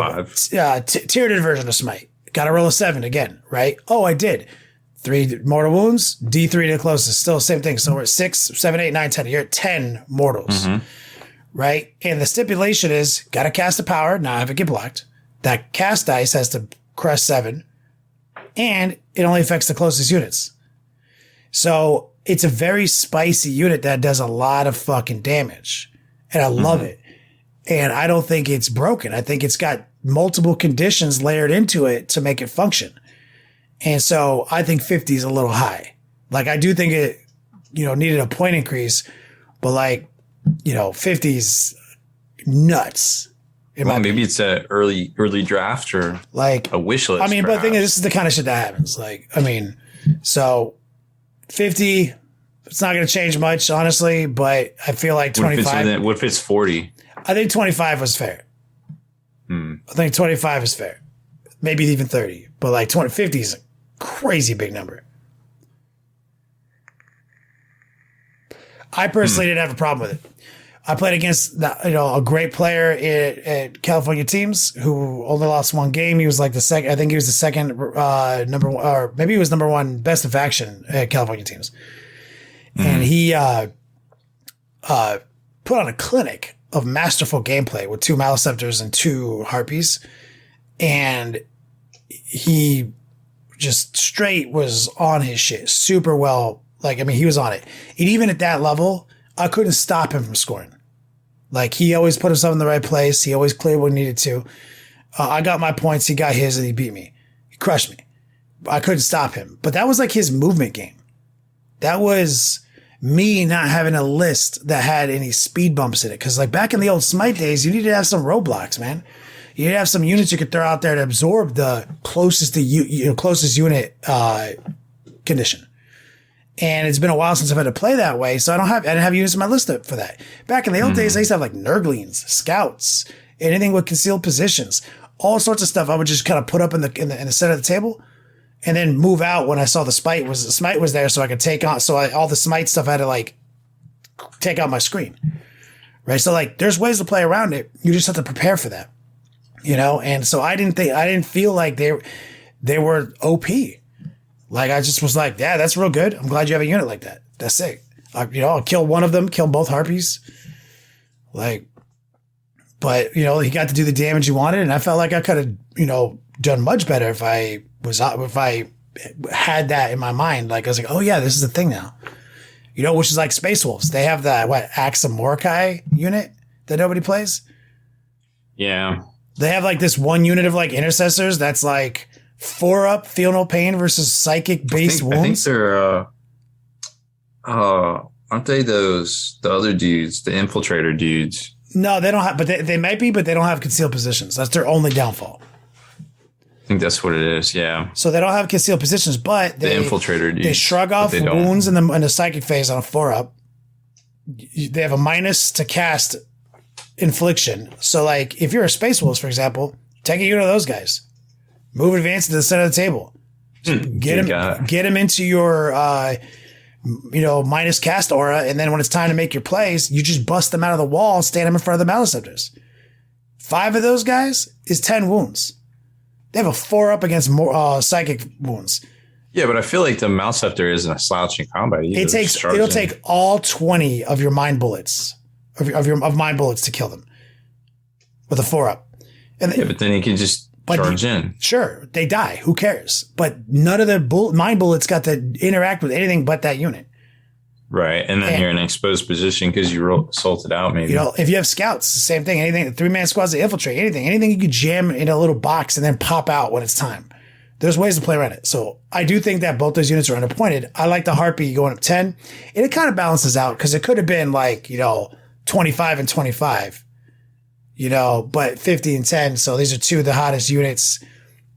5 tiered version of smite. Gotta roll a 7 again, right? Oh, I did. 3 mortal wounds, D3 to the closest. Still the same thing. So we're at 6, 7, 8, 9, 10. You're at 10 mortals, right? And the stipulation is got to cast a power, not have it get blocked. That cast dice has to crest 7, and it only affects the closest units. So it's a very spicy unit that does a lot of fucking damage, and I love it. And I don't think it's broken. I think it's got multiple conditions layered into it to make it function. And so I think 50 is a little high. Like I do think it, needed a point increase, but 50's nuts. Maybe it's an early draft or like a wish list. I mean, but the thing is, this is the kind of shit that happens. So 50, it's not going to change much, honestly, but I feel like 25. What if it's 40? I think 25 was fair. I think 25 is fair. Maybe even 30, but 50 is a crazy big number. I personally didn't have a problem with it. I played against a great player at California teams who only lost 1 game. He was like the second. I think he was the second number 1, or maybe he was number 1 best of faction at California teams. and he put on a clinic of masterful gameplay with 2 Maleceptors and 2 Harpies. And he just straight was on his shit super well. Like, I mean, he was on it. And even at that level, I couldn't stop him from scoring. Like, he always put himself in the right place. He always cleared what he needed to. I got my points. He got his and he beat me. He crushed me. I couldn't stop him. But that was like his movement game. That was me not having a list that had any speed bumps in it. Because like back in the old Smite days, you needed to have some roadblocks, man. You need to have some units you could throw out there to absorb the closest to closest unit condition. And it's been a while since I've had to play that way, so I didn't have units in my list for that. Back in the old days, I used to have like Nurglings, Scouts, anything with concealed positions, all sorts of stuff. I would just kind of put up in the center of the table, and then move out when I saw the smite was there, so I could take on. So all the smite stuff I had to like take out my screen, right? So like, there's ways to play around it. You just have to prepare for that, you know. And so I didn't feel like they were OP. Like, I just was like, yeah, that's real good. I'm glad you have a unit like that. That's sick. I'll kill one of them, kill both Harpies. Like, but, he got to do the damage he wanted. And I felt like I could have, done much better if I had that in my mind. Like, I was like, oh yeah, this is the thing now. Which is like Space Wolves. They have the, Axe of Mordecai unit that nobody plays. Yeah. They have like this one unit of like intercessors that's like 4-up, feel no pain versus psychic based wounds. I think they're, aren't they the other dudes, the infiltrator dudes? No, they don't have, but they might be, but they don't have concealed positions. That's their only downfall. I think that's what it is. Yeah. So they don't have concealed positions, but the infiltrator dudes. They shrug off wounds in the psychic phase on a 4-up. They have a minus to cast infliction. So like, if you're a Space Wolves, for example, take a unit of those guys. Move advance to the center of the table. Get him into your, minus cast aura. And then when it's time to make your plays, you just bust them out of the wall and stand them in front of the Maleceptors. 5 of those guys is 10 wounds. They have a 4-up against more psychic wounds. Yeah, but I feel like the Maleceptor isn't a slouch in combat either. It'll take all 20 of your mind bullets of mind bullets to kill them with a 4-up. And but then he can just charge in. Sure, they die. Who cares? But none of the mind bullets got to interact with anything but that unit. Right, and then you're in an exposed position because you salted out. Maybe if you have scouts, the same thing. Anything, 3-man squads to infiltrate. Anything you could jam in a little box and then pop out when it's time. There's ways to play around it. So I do think that both those units are underpointed. I like the Harpy going up 10, and it kind of balances out because it could have been like 25 and 25. But 50 and 10. So these are 2 of the hottest units.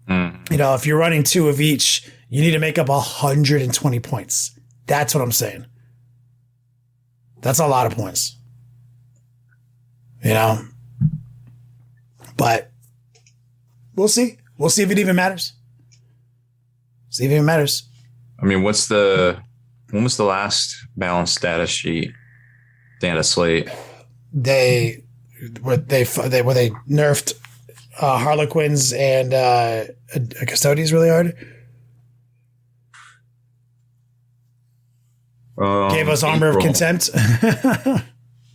If you're running 2 of each, you need to make up 120 points. That's what I'm saying. That's a lot of points. But we'll see. We'll see if it even matters. See if it even matters. I mean, when was the last balanced status sheet? They had a slate. They nerfed Harlequins and Custodians really hard. Gave us Armor of Contempt.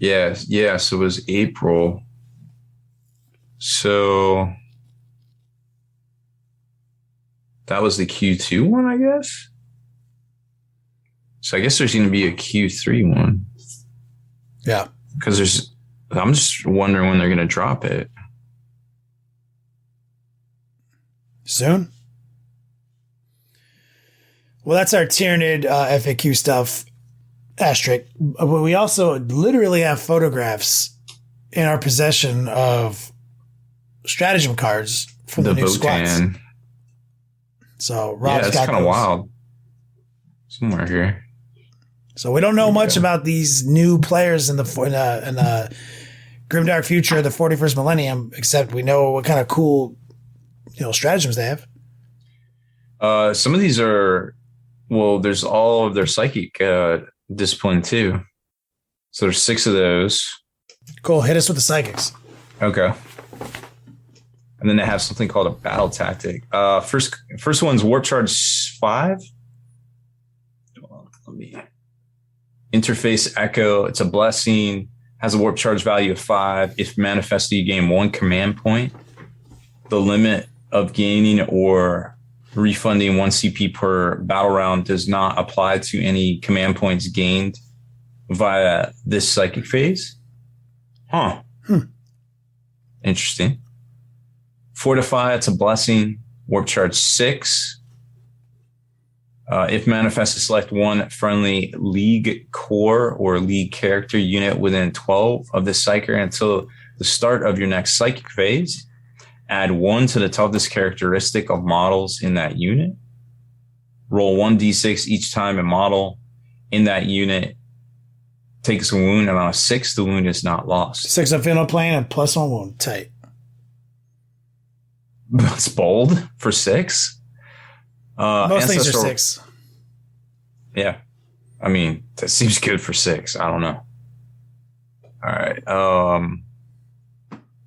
Yeah. So it was April. So that was the Q2 one, I guess. So I guess there's going to be a Q3 one. Yeah. Because I'm just wondering when they're going to drop it. Soon? Well, that's our Tyranid FAQ stuff, asterisk. But we also literally have photographs in our possession of stratagem cards from the new Voltann. squads. So Rob's got kind of wild. Somewhere here. So we don't know much about these new players in the Grimdark future, the 41st millennium, except we know what kind of cool, stratagems they have. Some of these are, there's all of their psychic discipline too. So there's 6 of those. Cool. Hit us with the psychics. Okay. And then they have something called a battle tactic. First one's Warp Charge 5. Let me Interface Echo, it's a blessing, has a warp charge value of 5. If manifested, you gain 1 command point. The limit of gaining or refunding 1 CP per battle round does not apply to any command points gained via this psychic phase. Huh. Interesting. Fortify, it's a blessing. Warp charge 6. If manifested, select 1 friendly League core or League character unit within 12 of this psychic until the start of your next psychic phase. Add 1 to the toughest characteristic of models in that unit. Roll 1d6 each time a model in that unit takes a wound, and on a 6, the wound is not lost. 6 on final plane and +1 wound. Tight. It's bold for 6. Most things are 6. Yeah. I mean, that seems good for 6. I don't know. All right.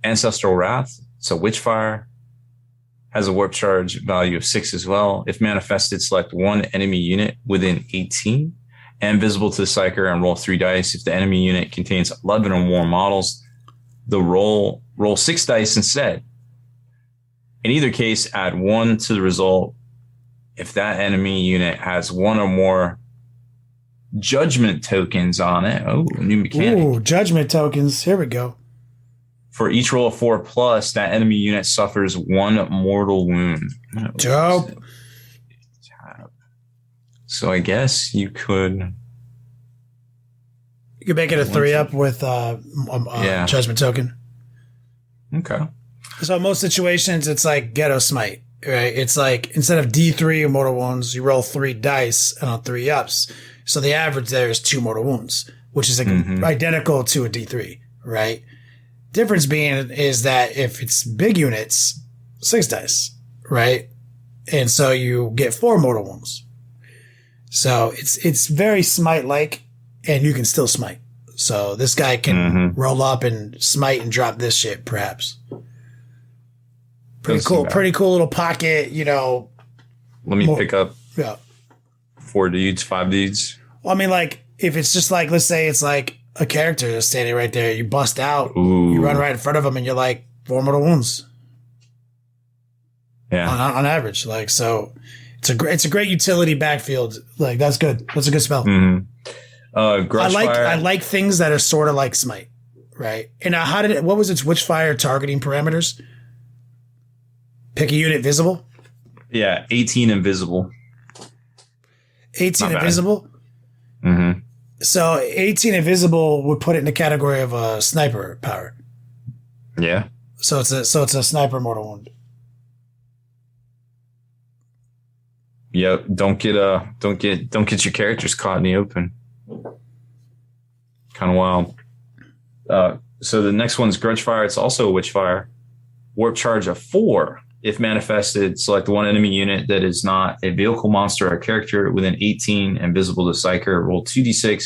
Ancestral Wrath. So Witchfire has a warp charge value of 6 as well. If manifested, select 1 enemy unit within 18 and visible to the Psyker and roll 3 dice. If the enemy unit contains 11 or more models, roll 6 dice instead. In either case, add 1 to the result if that enemy unit has 1 or more judgment tokens on it. Oh, new mechanic. Ooh, judgment tokens. Here we go. For each roll of 4+, that enemy unit suffers 1 mortal wound. Dope. So I guess you could... You could make it a 3-up with judgment token. Okay. So in most situations, it's like Ghetto Smite, right? It's like instead of D3 mortal wounds, you roll 3 dice and on 3-ups. So the average there is 2 mortal wounds, which is identical to a D3, right? Difference being is that if it's big units, 6 dice, right? And so you get 4 mortal wounds. So it's very Smite-like, and you can still smite. So this guy can roll up and smite and drop this shit, perhaps. Pretty cool little pocket, you know. Let me pick up 4 dudes, 5 dudes. Well, I mean, like, if it's just like, let's say it's like a character that's standing right there, you bust out, you run right in front of him, and you're like 4 mortal wounds. Yeah. On average. Like, so it's a great utility backfield. Like, that's good. That's a good spell. I like things that are sort of like Smite, right? And what was its Witchfire targeting parameters? Pick a unit visible? Yeah, 18 invisible. 18 invisible? Mm-hmm. So 18 invisible would put it in the category of a sniper power. Yeah. So it's a sniper mortal wound. Yep. Don't get your characters caught in the open. Kind of wild. So the next one's Grudgefire. It's also a Witchfire. Warp charge of 4. If manifested, select 1 enemy unit that is not a vehicle, monster, or character within 18 and visible to Psyker. Roll 2d6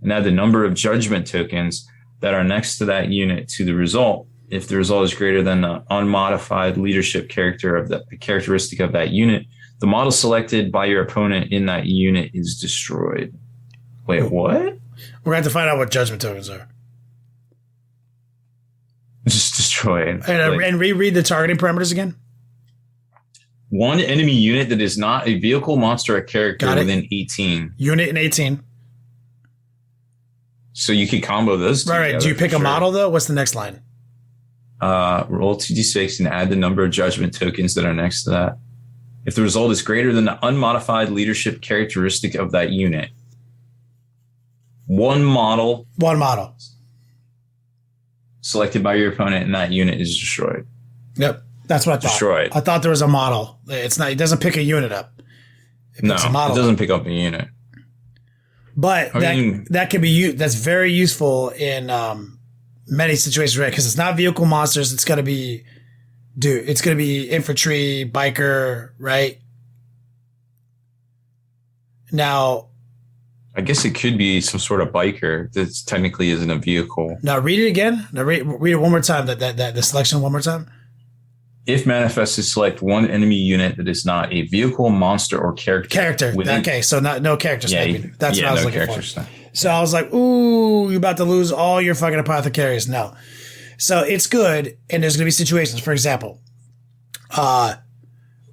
and add the number of judgment tokens that are next to that unit to the result. If the result is greater than the unmodified leadership character of the characteristic of that unit, the model selected by your opponent in that unit is destroyed. Wait, what? We're going to have to find out what judgment tokens are. Just destroyed. And reread the targeting parameters again. 1 enemy unit that is not a vehicle, monster, or character within 18. Unit in 18. So you could combo those two. Right. Do you pick a model, though? What's the next line? Roll 2d6 and add the number of judgment tokens that are next to that. If the result is greater than the unmodified leadership characteristic of that unit, 1 model selected by your opponent in that unit is destroyed. Yep. That's what I thought. Destroyed. I thought there was a model. It's not. It doesn't pick a unit up. It doesn't pick up a unit. But that can be that's very useful in many situations, right? Because it's not vehicle monsters. It's going to be infantry, biker, right? Now, I guess it could be some sort of biker that technically isn't a vehicle. Now read it again. Now read it one more time. The selection one more time. If manifested, select 1 enemy unit that is not a vehicle, monster, or character. Okay, so no character sniping. That's what I was looking for. So I was like, ooh, you're about to lose all your fucking apothecaries. No. So it's good. And there's going to be situations. For example, the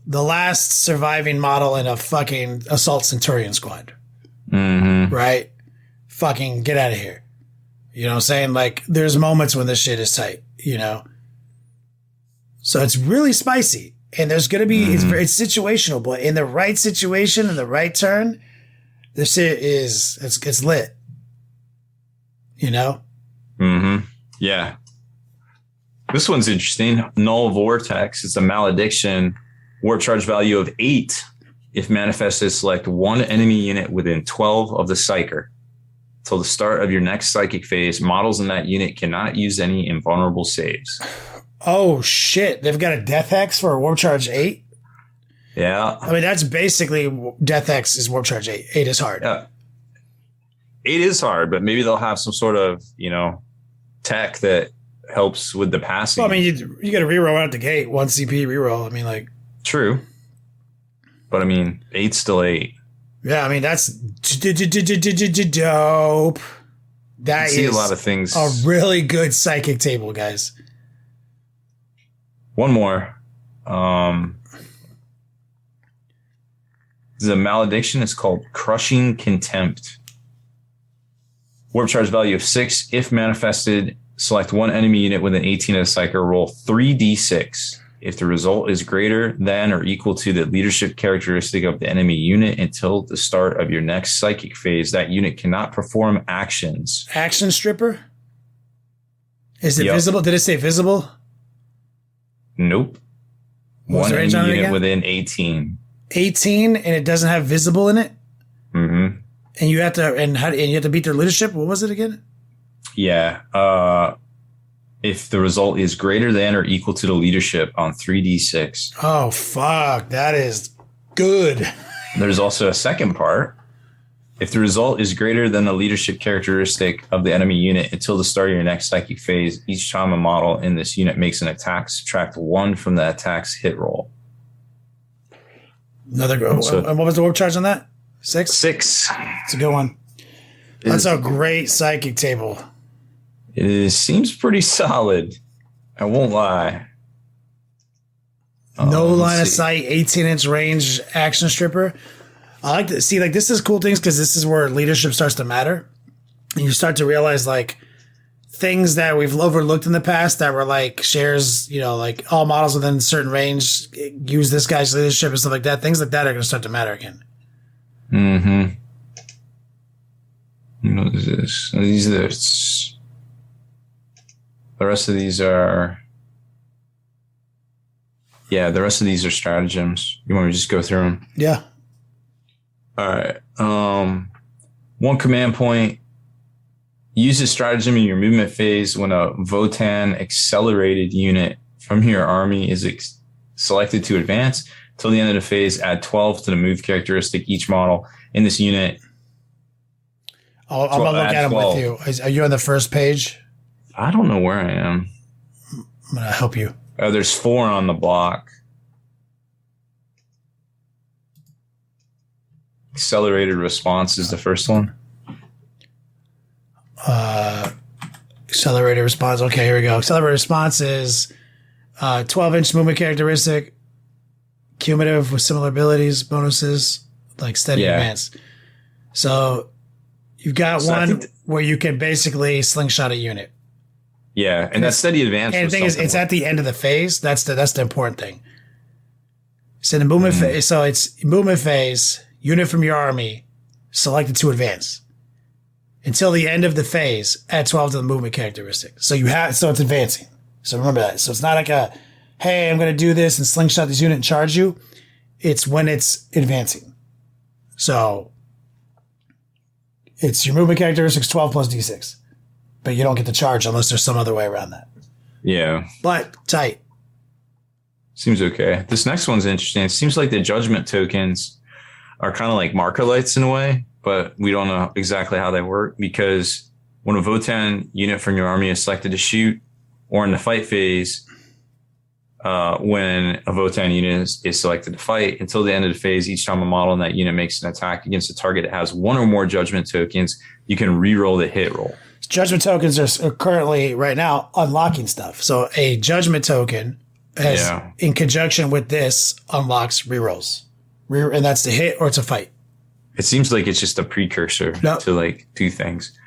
last surviving model in a fucking assault centurion squad. Mm-hmm. Right? Fucking get out of here. You know what I'm saying? Like, there's moments when this shit is tight, you know? So it's really spicy. And there's going to be, it's situational, but in the right situation, in the right turn, this shit it's lit. You know? Mm-hmm. Yeah. This one's interesting. Null Vortex. It's a malediction. Warp charge value of 8. If manifested, select one enemy unit within 12 of the Psyker. Till the start of your next psychic phase, models in that unit cannot use any invulnerable saves. Oh, shit. They've got a Death Hex for a Warp Charge 8? Yeah. I mean, that's basically Death Hex is Warp Charge 8. 8 is hard. Yeah. 8 is hard, but maybe they'll have some sort of, tech that helps with the passing. Well, I mean, you got to reroll out the gate. 1 CP reroll. I mean, like. True. But, I mean, 8's still 8. Yeah, I mean, that's dope. That see is a lot of things. A really good psychic table, guys. One more. The malediction is called Crushing Contempt. Warp charge value of 6. If manifested, select one enemy unit with an 18 of the Psyker. Roll 3d6. If the result is greater than or equal to the leadership characteristic of the enemy unit until the start of your next psychic phase, that unit cannot perform actions. Action stripper? Is it visible? Did it say visible? Nope. What's one the range on it enemy unit again? within 18. 18 and it doesn't have visible in it? Mm-hmm. And you have to you have to beat their leadership? What was it again? Yeah. If the result is greater than or equal to the leadership on 3d6. Oh, fuck. That is good. There's also a second part. If the result is greater than the leadership characteristic of the enemy unit until the start of your next psychic phase, each time a model in this unit makes an attack, subtract 1 from the attack's hit roll. Another go. And what was the warp charge on that? 6? 6. It's a good one. That's a great psychic table. It seems pretty solid. I won't lie. No line of sight, 18-inch range action stripper. I like to see, like, this is cool things because this is where leadership starts to matter. And you start to realize, like, things that we've overlooked in the past that were, like, shares, like, all models within a certain range use this guy's leadership and stuff like that. Things like that are going to start to matter again. Mm-hmm. What is this? The rest of these are... Yeah, the rest of these are stratagems. You want me to just go through them? Yeah. All right. 1 command point. Use a stratagem in your movement phase when a Votann accelerated unit from your army is selected to advance. Till the end of the phase, add 12 to the move characteristic each model in this unit. I'm going to look at them with you. Are you on the first page? I don't know where I am. I'm going to help you. Oh, there's 4 on the block. Accelerated response is the first one. Accelerated response. Okay, here we go. Accelerated response is 12-inch movement characteristic, cumulative with similar abilities, bonuses, like steady advance. So you've got one where you can basically slingshot a unit. Yeah, and that steady advance. And the thing is, it's at the end of the phase. That's the important thing. So the movement phase. So it's movement phase. Unit from your army selected to advance until the end of the phase. Add 12 to the movement characteristic. So it's advancing. So remember that. So it's not like hey, I'm going to do this and slingshot this unit and charge you. It's when it's advancing. So it's your movement characteristics 12 plus d6. But you don't get the charge unless there's some other way around that. Yeah. But tight. Seems okay. This next one's interesting. It seems like the judgment tokens are kind of like marker lights in a way, but we don't know exactly how they work because when a Votann unit from your army is selected to shoot or in the fight phase, when a Voltann unit is selected to fight. Until the end of the phase, each time a model in that unit makes an attack against a target that has one or more judgment tokens, you can re-roll the hit roll. Judgment tokens are currently, right now, unlocking stuff. So a judgment token in conjunction with this unlocks re-rolls. And that's to hit or to fight. It seems like it's just a precursor to like two things.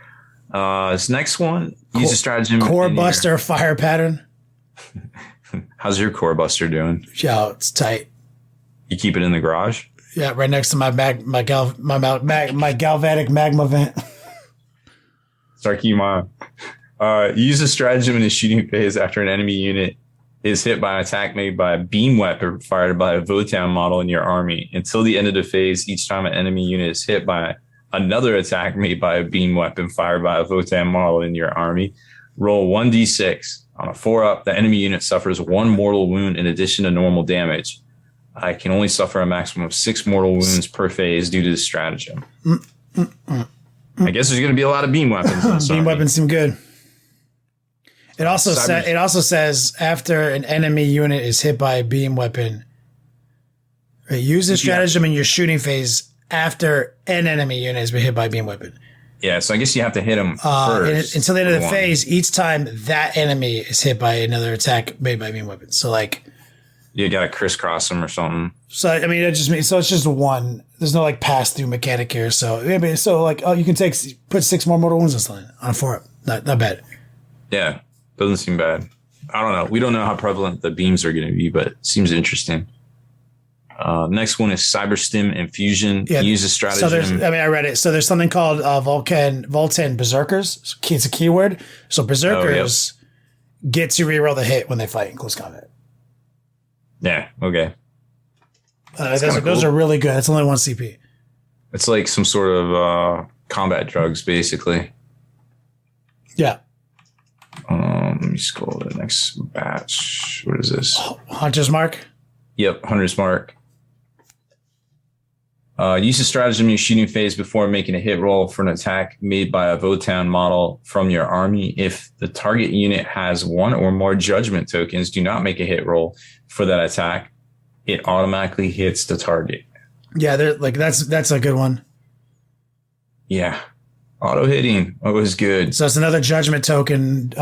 This next one, use a stratagem. Core Buster Fire Pattern. How's your Core Buster doing? Yeah, it's tight. You keep it in the garage? Yeah, right next to my galvanic magma vent. Start keeping on. Use a stratagem in the shooting phase after an enemy unit is hit by an attack made by a beam weapon fired by a Voltann model in your army. Until the end of the phase, each time an enemy unit is hit by another attack made by a beam weapon fired by a Voltann model in your army, roll 1d6. On a 4-up, the enemy unit suffers 1 mortal wound in addition to normal damage. I can only suffer a maximum of 6 mortal wounds per phase due to the stratagem. I guess there's going to be a lot of beam weapons. Beam weapons seem good. It also says after an enemy unit is hit by a beam weapon, use the stratagem in your shooting phase after an enemy unit has been hit by a beam weapon. Yeah, so I guess you have to hit them first. Until the end of the phase, each time that enemy is hit by another attack made by beam weapon. So like, you got to crisscross them or something. So I mean, it just means so it's just one. There's no like pass through mechanic here. So yeah, but so like, you can put 6 more mortal wounds on something on a 4-up. Not bad. Yeah, doesn't seem bad. I don't know. We don't know how prevalent the beams are going to be, but it seems interesting. Next one is Cyberstim Infusion. Yeah, use a stratagem. I read it. So there's something called Voltann Berserkers. It's a keyword. So Berserkers get to reroll the hit when they fight in close combat. Yeah, okay. Those are really good. It's only 1 CP. It's like some sort of combat drugs, basically. Yeah. Let me scroll to the next batch. What is this? Hunter's Mark? Yep, Hunter's Mark. Use a stratagem in your shooting phase before making a hit roll for an attack made by a Voltann model from your army. If the target unit has 1 or more judgment tokens, do not make a hit roll for that attack. It automatically hits the target. Yeah, that's a good one. Yeah. Auto hitting. Always good. So it's another judgment token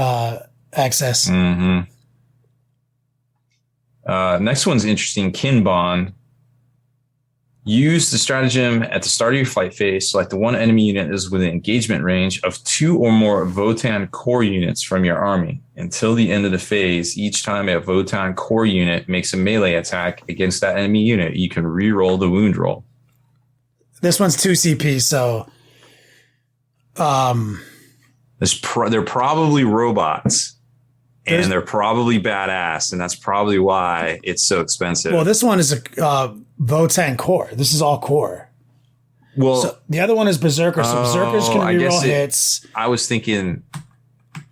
access. Mm-hmm. Next one's interesting. Kinbon. Use the stratagem at the start of your fight phase. Select the one enemy unit that is within engagement range of 2 or more Voltann core units from your army. Until the end of the phase, each time a Voltann core unit makes a melee attack against that enemy unit, you can re-roll the wound roll. This one's 2 CP, so they're probably robots. And they're probably badass, and that's probably why it's so expensive. Well, this one is a Voltann core. This is all core. Well, so the other one is Berserker. So Berserkers can reroll hits. I was thinking.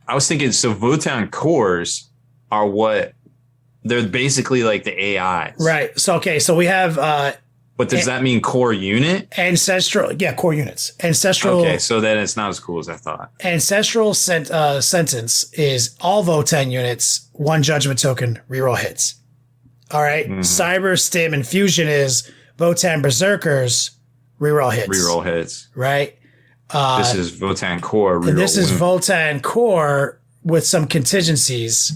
So Voltann cores are what they're basically like the AIs, right? So so we have. But does that mean core unit? Ancestral, yeah, core units. Ancestral. Okay, so then it's not as cool as I thought. Ancestral sentence is all Voltann units, 1 judgment token, reroll hits. All right. Mm-hmm. Cyber Stim Infusion is Voltann Berserkers, reroll hits. Reroll hits. Right. This is Voltann core. And this is Voltann core with some contingencies,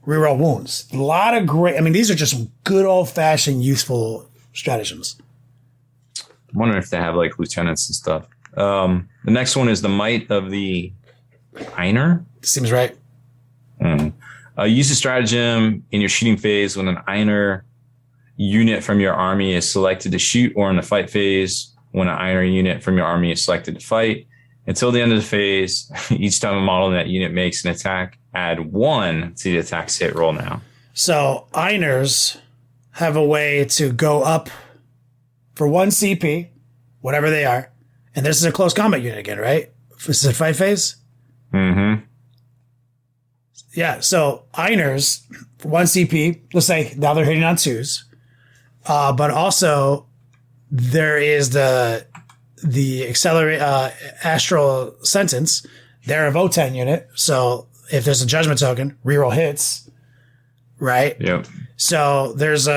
reroll wounds. A lot of great. I mean, these are just good old fashioned useful stratagems. I'm wondering if they have like lieutenants and stuff. The next one is the Might of the Einer. Seems right. Use a stratagem in your shooting phase when an Einer unit from your army is selected to shoot, or in the fight phase when an Einer unit from your army is selected to fight. Until the end of the phase, each time a model in that unit makes an attack, add 1 to the attack's hit roll now. So Einers have a way to go up for 1 CP, whatever they are. And this is a close combat unit again, right? This is a fight phase? Mm-hmm. Yeah, so Einers, for 1 CP, let's say now they're hitting on 2s. But also, there is the accelerate astral sentence. They're a Voltann unit. So if there's a judgment token, reroll hits, right? Yep. So there's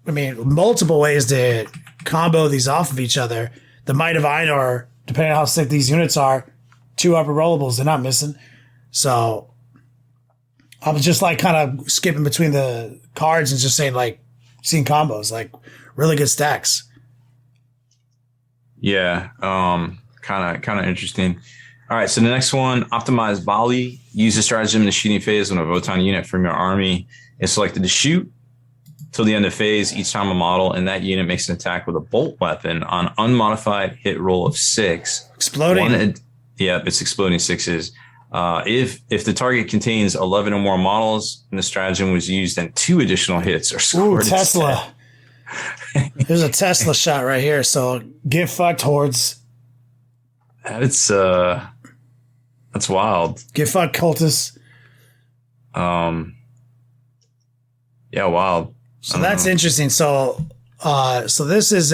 multiple ways to combo these off of each other. The Might of Einor, depending on how sick these units are, 2 upper rollables, they're not missing. So I was just like kind of skipping between the cards and just saying like seeing combos, like really good stacks. Yeah, kind of interesting. All right, so the next one, optimize volley. Use the stratagem in the shooting phase when a Votann unit from your army is selected to shoot. Till the end of phase, each time a model in that unit makes an attack with a bolt weapon on unmodified hit roll of 6. Exploding. It's exploding 6s. If the target contains 11 or more models and the stratagem was used, then 2 additional hits are scored. Ooh, Tesla. There's a Tesla shot right here. So get fucked, hordes. That's wild. Get fucked, cultists. Yeah, wild. So that's interesting. So this is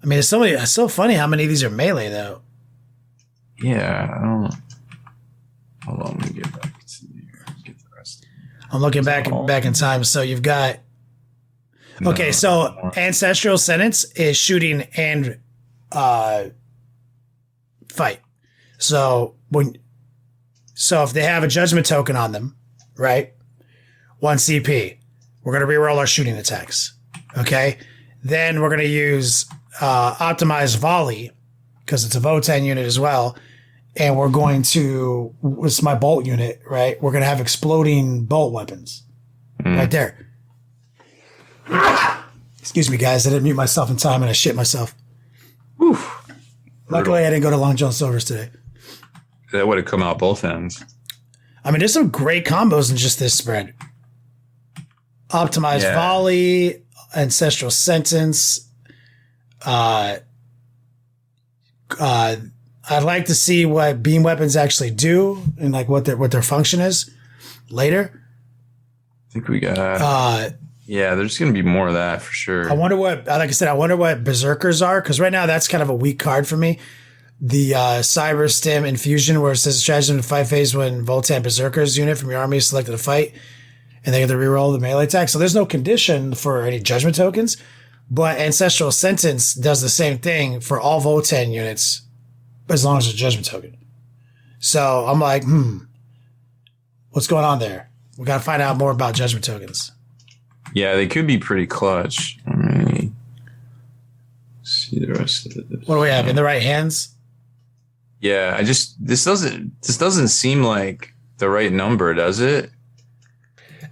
it's so funny how many of these are melee though. Yeah, I don't. Hold on, let me get back to get the rest. I'm looking back in time. So you've got. Okay, so Ancestral Sentence is shooting and fight. So if they have a judgment token on them, right? 1 CP. We're going to reroll our shooting attacks. Okay? Then we're going to use Optimize Volley, because it's a Votann unit as well. And we're going to, it's my bolt unit, right? We're going to have exploding bolt weapons. Right there. Excuse me, guys. I didn't mute myself in time and I shit myself. Whew. Luckily, I didn't go to Long John Silver's today. That would have come out both ends. I mean, there's some great combos in just this spread. Optimized Volley, Ancestral Sentence. I'd like to see what beam weapons actually do and like what their function is later. I think we got. There's going to be more of that for sure. I wonder what Berserkers are, because right now that's kind of a weak card for me. The Cyber Stim Infusion, where it says stratagem in fight phase when Voltann Berserkers unit from your army is selected to fight, and they get to reroll the melee attack. So there's no condition for any judgment tokens, but Ancestral Sentence does the same thing for all Voltann units, as long as it's a judgment token. So I'm like, what's going on there? We got to find out more about judgment tokens. Yeah, they could be pretty clutch. Let me see the rest of this. What do we have in the right hands? Yeah, this doesn't seem like the right number, does it?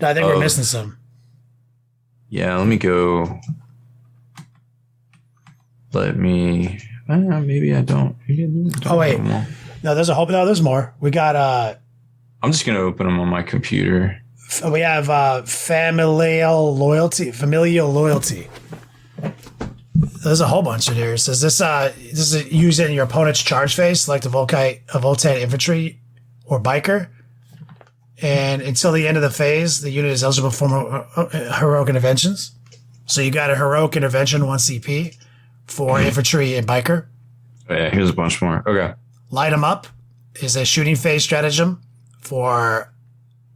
No, I think we're missing some. Yeah, let me go. Maybe I don't. Oh wait, no, there's a hope. No, there's more. We got. I'm just gonna open them on my computer. We have familial loyalty. There's a whole bunch in here. It says this is use it in your opponent's charge phase, like a Voltann infantry or biker. And until the end of the phase, the unit is eligible for heroic interventions. So you got a heroic intervention 1 CP for infantry and biker. Oh, yeah, here's a bunch more. Okay. Light 'em up is a shooting phase stratagem for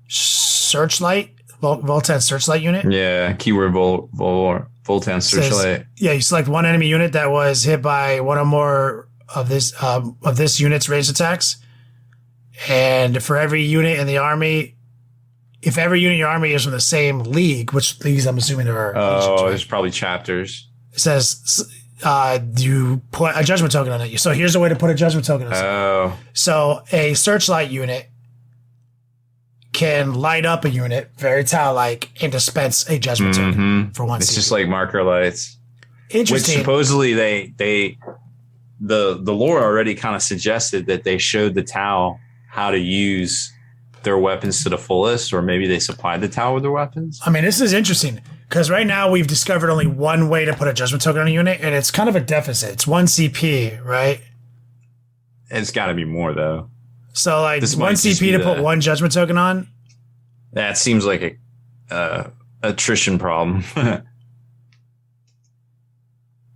Searchlight, Voltann Searchlight unit. Yeah, keyword Voltann Searchlight. You select one enemy unit that was hit by one or more of this unit's ranged attacks, and for every unit in the army, if every unit in your army is from the same league, which leagues I'm assuming there are. There's probably chapters. It says you put a judgment token on it. So here's a way to put a judgment token on it. So a Searchlight unit can light up a unit very tile-like and dispense a judgment token for 1 It's CP. just like marker lights. Interesting. Which supposedly the lore already kind of suggested that they showed the Tau how to use their weapons to the fullest, or maybe they supplied the Tau with their weapons. I mean, this is interesting because right now we've discovered only one way to put a judgment token on a unit, and it's kind of a deficit. It's 1 CP, right? It's got to be more though. So like 1 CP to put one judgment token on. That seems like a attrition problem.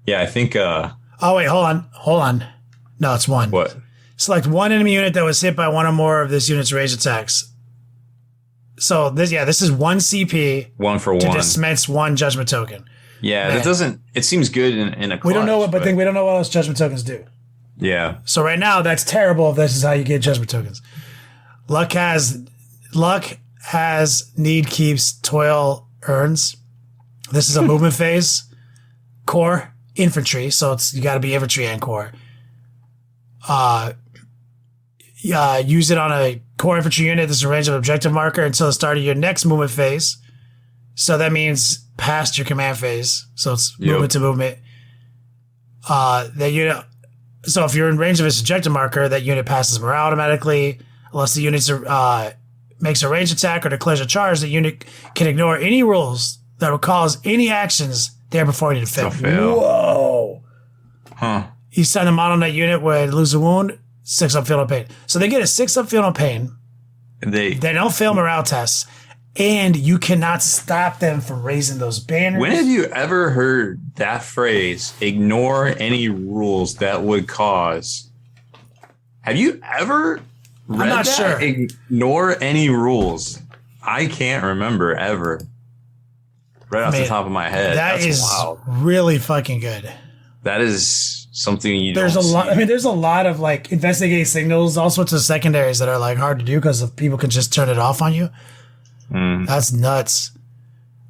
Yeah, I think. Oh wait, hold on. No, it's 1. What? Select one enemy unit that was hit by one or more of this unit's ranged attacks. So this is 1 CP. 1 for to 1. dismiss 1 judgment token. Yeah, that doesn't. It seems good in a clutch. We don't know what, but we don't know what else judgment tokens do. Yeah. So right now, that's terrible. If this is how you get judgment tokens, luck has need keeps, toil earns. This is a movement phase. Core infantry, so you got to be infantry and core. Use it on a core infantry unit. This is a range of objective marker until the start of your next movement phase. So that means past your command phase. So it's movement to movement. That unit. So if you're in range of its objective marker, that unit passes morale automatically. Unless the unit makes a range attack or declares a charge, the unit can ignore any rules that will cause any actions there before you to fail. Whoa. Huh. You send a model on that unit where they lose a wound, 6 up, feel no pain. So they get a 6 up, feel no pain. They don't fail morale tests. And you cannot stop them from raising those banners. When have you ever heard that phrase, ignore any rules that would cause? Have you ever read I'm not that? sure. Ignore any rules. I can't remember ever. Right off the top of my head. That's wild. Really fucking good. That is something you there's don't a lot. see. I mean, there's a lot of like investigating signals, all sorts of secondaries that are like hard to do because people can just turn it off on you. That's nuts.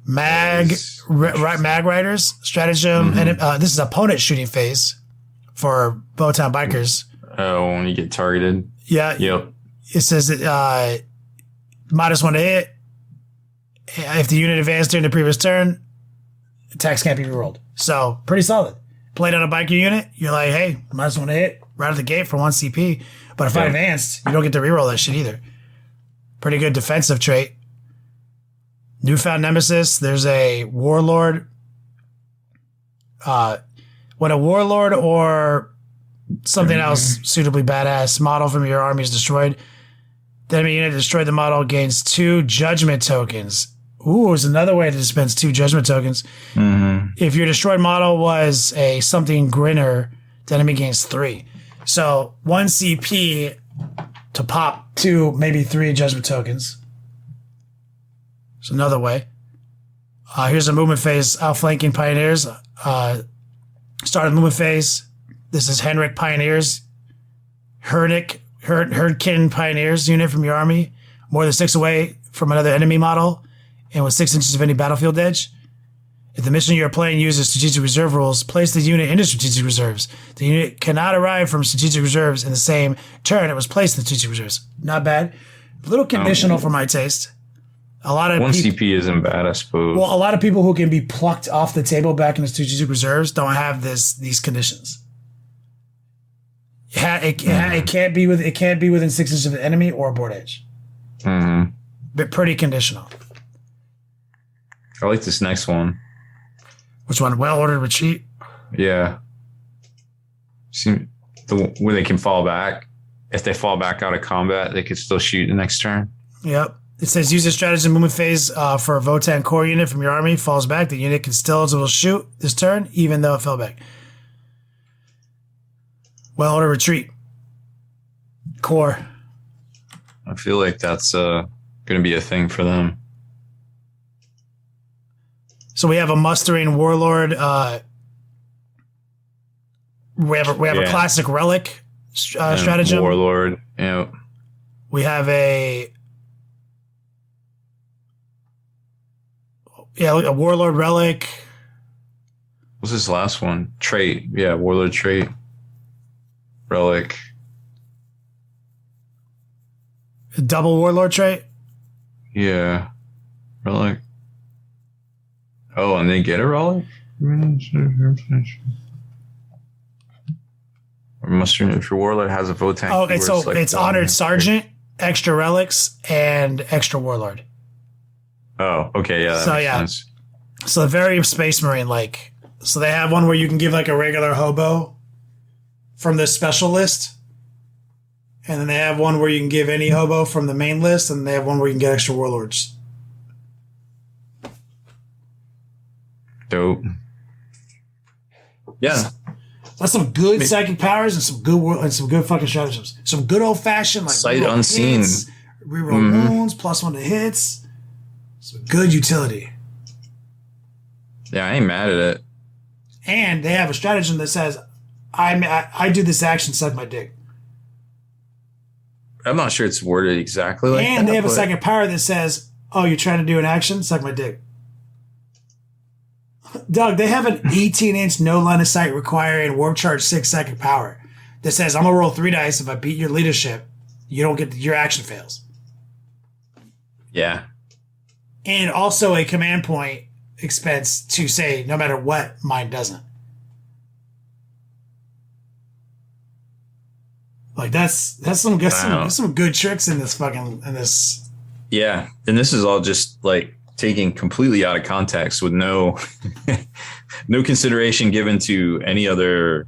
Mag riders, stratagem, and this is opponent shooting phase for Votann bikers. Oh, when you get targeted. Yeah. Yep. It says that -1 to hit. If the unit advanced during the previous turn, attacks can't be rerolled. So pretty solid. Played on a biker unit, you're like, hey, -1 to hit right out the gate for 1 CP. But if I advanced, you don't get to reroll that shit either. Pretty good defensive trait. Newfound Nemesis, there's a Warlord. When a Warlord or something else suitably badass model from your army is destroyed, the enemy unit destroyed the model gains 2 judgment tokens. Ooh, is another way to dispense 2 judgment tokens. If your destroyed model was a something grinner, the enemy gains 3. So 1 CP to pop 2, maybe 3 judgment tokens. It's another way. Here's a movement phase, outflanking pioneers. Start of movement phase. This is Henrik Pioneers. Herdkin Pioneers unit from your army. More than 6 away from another enemy model and with 6 inches of any battlefield edge. If the mission you're playing uses strategic reserve rules, place the unit into strategic reserves. The unit cannot arrive from strategic reserves in the same turn it was placed in strategic reserves. Not bad. A little conditional for my taste. A lot of 1 CP isn't bad, I suppose. Well, a lot of people who can be plucked off the table back into strategic reserves don't have these conditions. It can't be within 6 inches of an enemy or a board edge. But pretty conditional. I like this next one. Which one? Well ordered retreat. Yeah. See where they can fall back. If they fall back out of combat, they could still shoot the next turn. Yep. It says use a stratagem movement phase for a Votann core unit from your army. Falls back. The unit can still shoot this turn, even though it fell back. Well ordered retreat. Core. I feel like that's going to be a thing for them. So we have a mustering warlord. We have a classic relic stratagem. Warlord. Yeah. We have a warlord relic. What's this last one? Trait. Yeah, warlord trait. Relic. A double warlord trait. Yeah. Relic. Oh, and they get a relic? If your warlord has a Votann. Oh, okay, so it's honored sergeant, extra relics, and extra warlord. Oh, okay, yeah. That makes sense. So very Space Marine like. So they have one where you can give like a regular hobo from the special list. And then they have one where you can give any hobo from the main list, and they have one where you can get extra warlords. Dope. Yeah. That's some good psychic powers and some good fucking stratagems. Some good old fashioned like sight unseen. Hits, reroll wounds, +1 to hits. Some good utility. Yeah, I ain't mad at it. And they have a stratagem that says, I do this action, suck my dick. I'm not sure it's worded exactly like that. And they have a second power that says, oh, you're trying to do an action? Suck my dick. Doug, they have an 18-inch no line of sight requiring warp charge 6 second power that says, I'm going to roll 3 dice. If I beat your leadership, you don't get your action fails. Yeah. And also a command point expense to say, no matter what, mine doesn't. Like that's some good tricks in this. Yeah, and this is all just like taken completely out of context with no consideration given to any other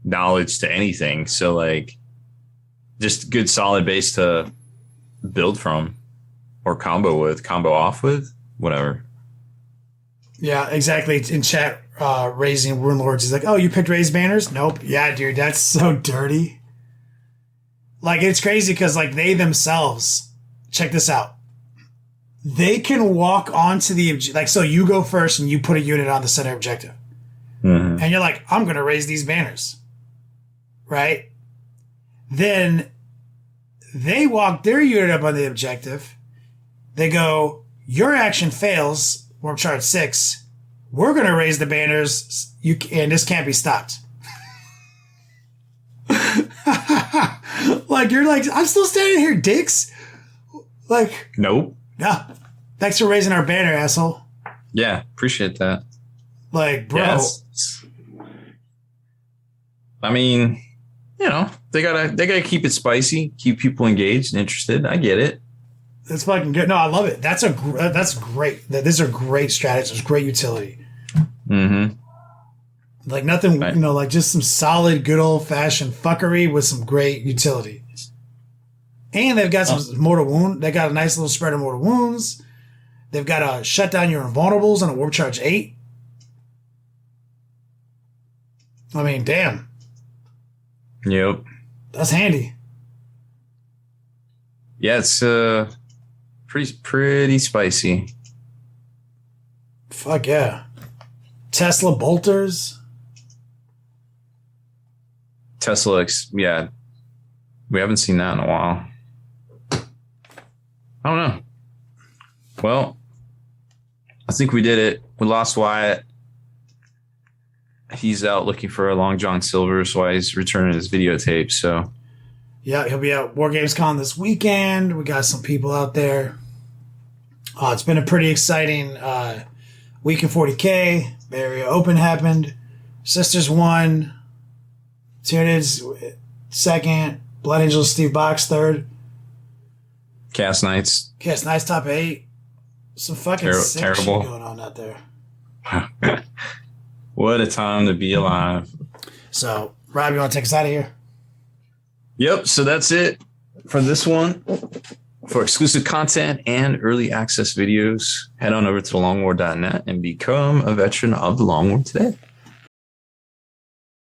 knowledge to anything. So like, just good solid base to build from, or combo off with, whatever. Yeah, exactly. In chat, raising Rune Lords, he's like, "Oh, you picked raised banners? Nope. Yeah, dude, that's so dirty." Like, it's crazy because, like, they themselves, check this out. They can walk onto the, like, so you go first and you put a unit on the center objective. Mm-hmm. And you're like, I'm going to raise these banners. Right? Then they walk their unit up on the objective. They go, your action fails, warp charge 6. We're going to raise the banners, and this can't be stopped. Like, you're like, I'm still standing here, dicks. Like, nope. Yeah. Thanks for raising our banner, asshole. Yeah, appreciate that. Like, bro. Yes. I mean, you know, they gotta keep it spicy, keep people engaged and interested. I get it. That's fucking good. No, I love it. That's great. These are great strategies, great utility. Mm-hmm. Like nothing, right. You know, like just some solid, good old fashioned fuckery with some great utility. And they've got some mortal wound. They got a nice little spread of mortal wounds. They've got a shut down your invulnerables on a warp charge 8. I mean, damn. Yep. That's handy. Yeah, it's pretty spicy. Fuck yeah. Tesla bolters. Tesla, yeah. We haven't seen that in a while. I don't know. Well, I think we did it. We lost Wyatt. He's out looking for a Long John Silver, so he's returning his videotape. So, yeah, he'll be at WarGamesCon this weekend. We got some people out there. It's been a pretty exciting week in 40k. Bay Area Open happened. Sisters won. Tyranids second. Blood Angels Steve Box third. Chaos Knights top 8. Some fucking sick shit going on out there. What a time to be alive. So, Rob, you want to take us out of here? Yep. So that's it for this one. For exclusive content and early access videos, head on over to thelongwar.net and become a veteran of the Long War today.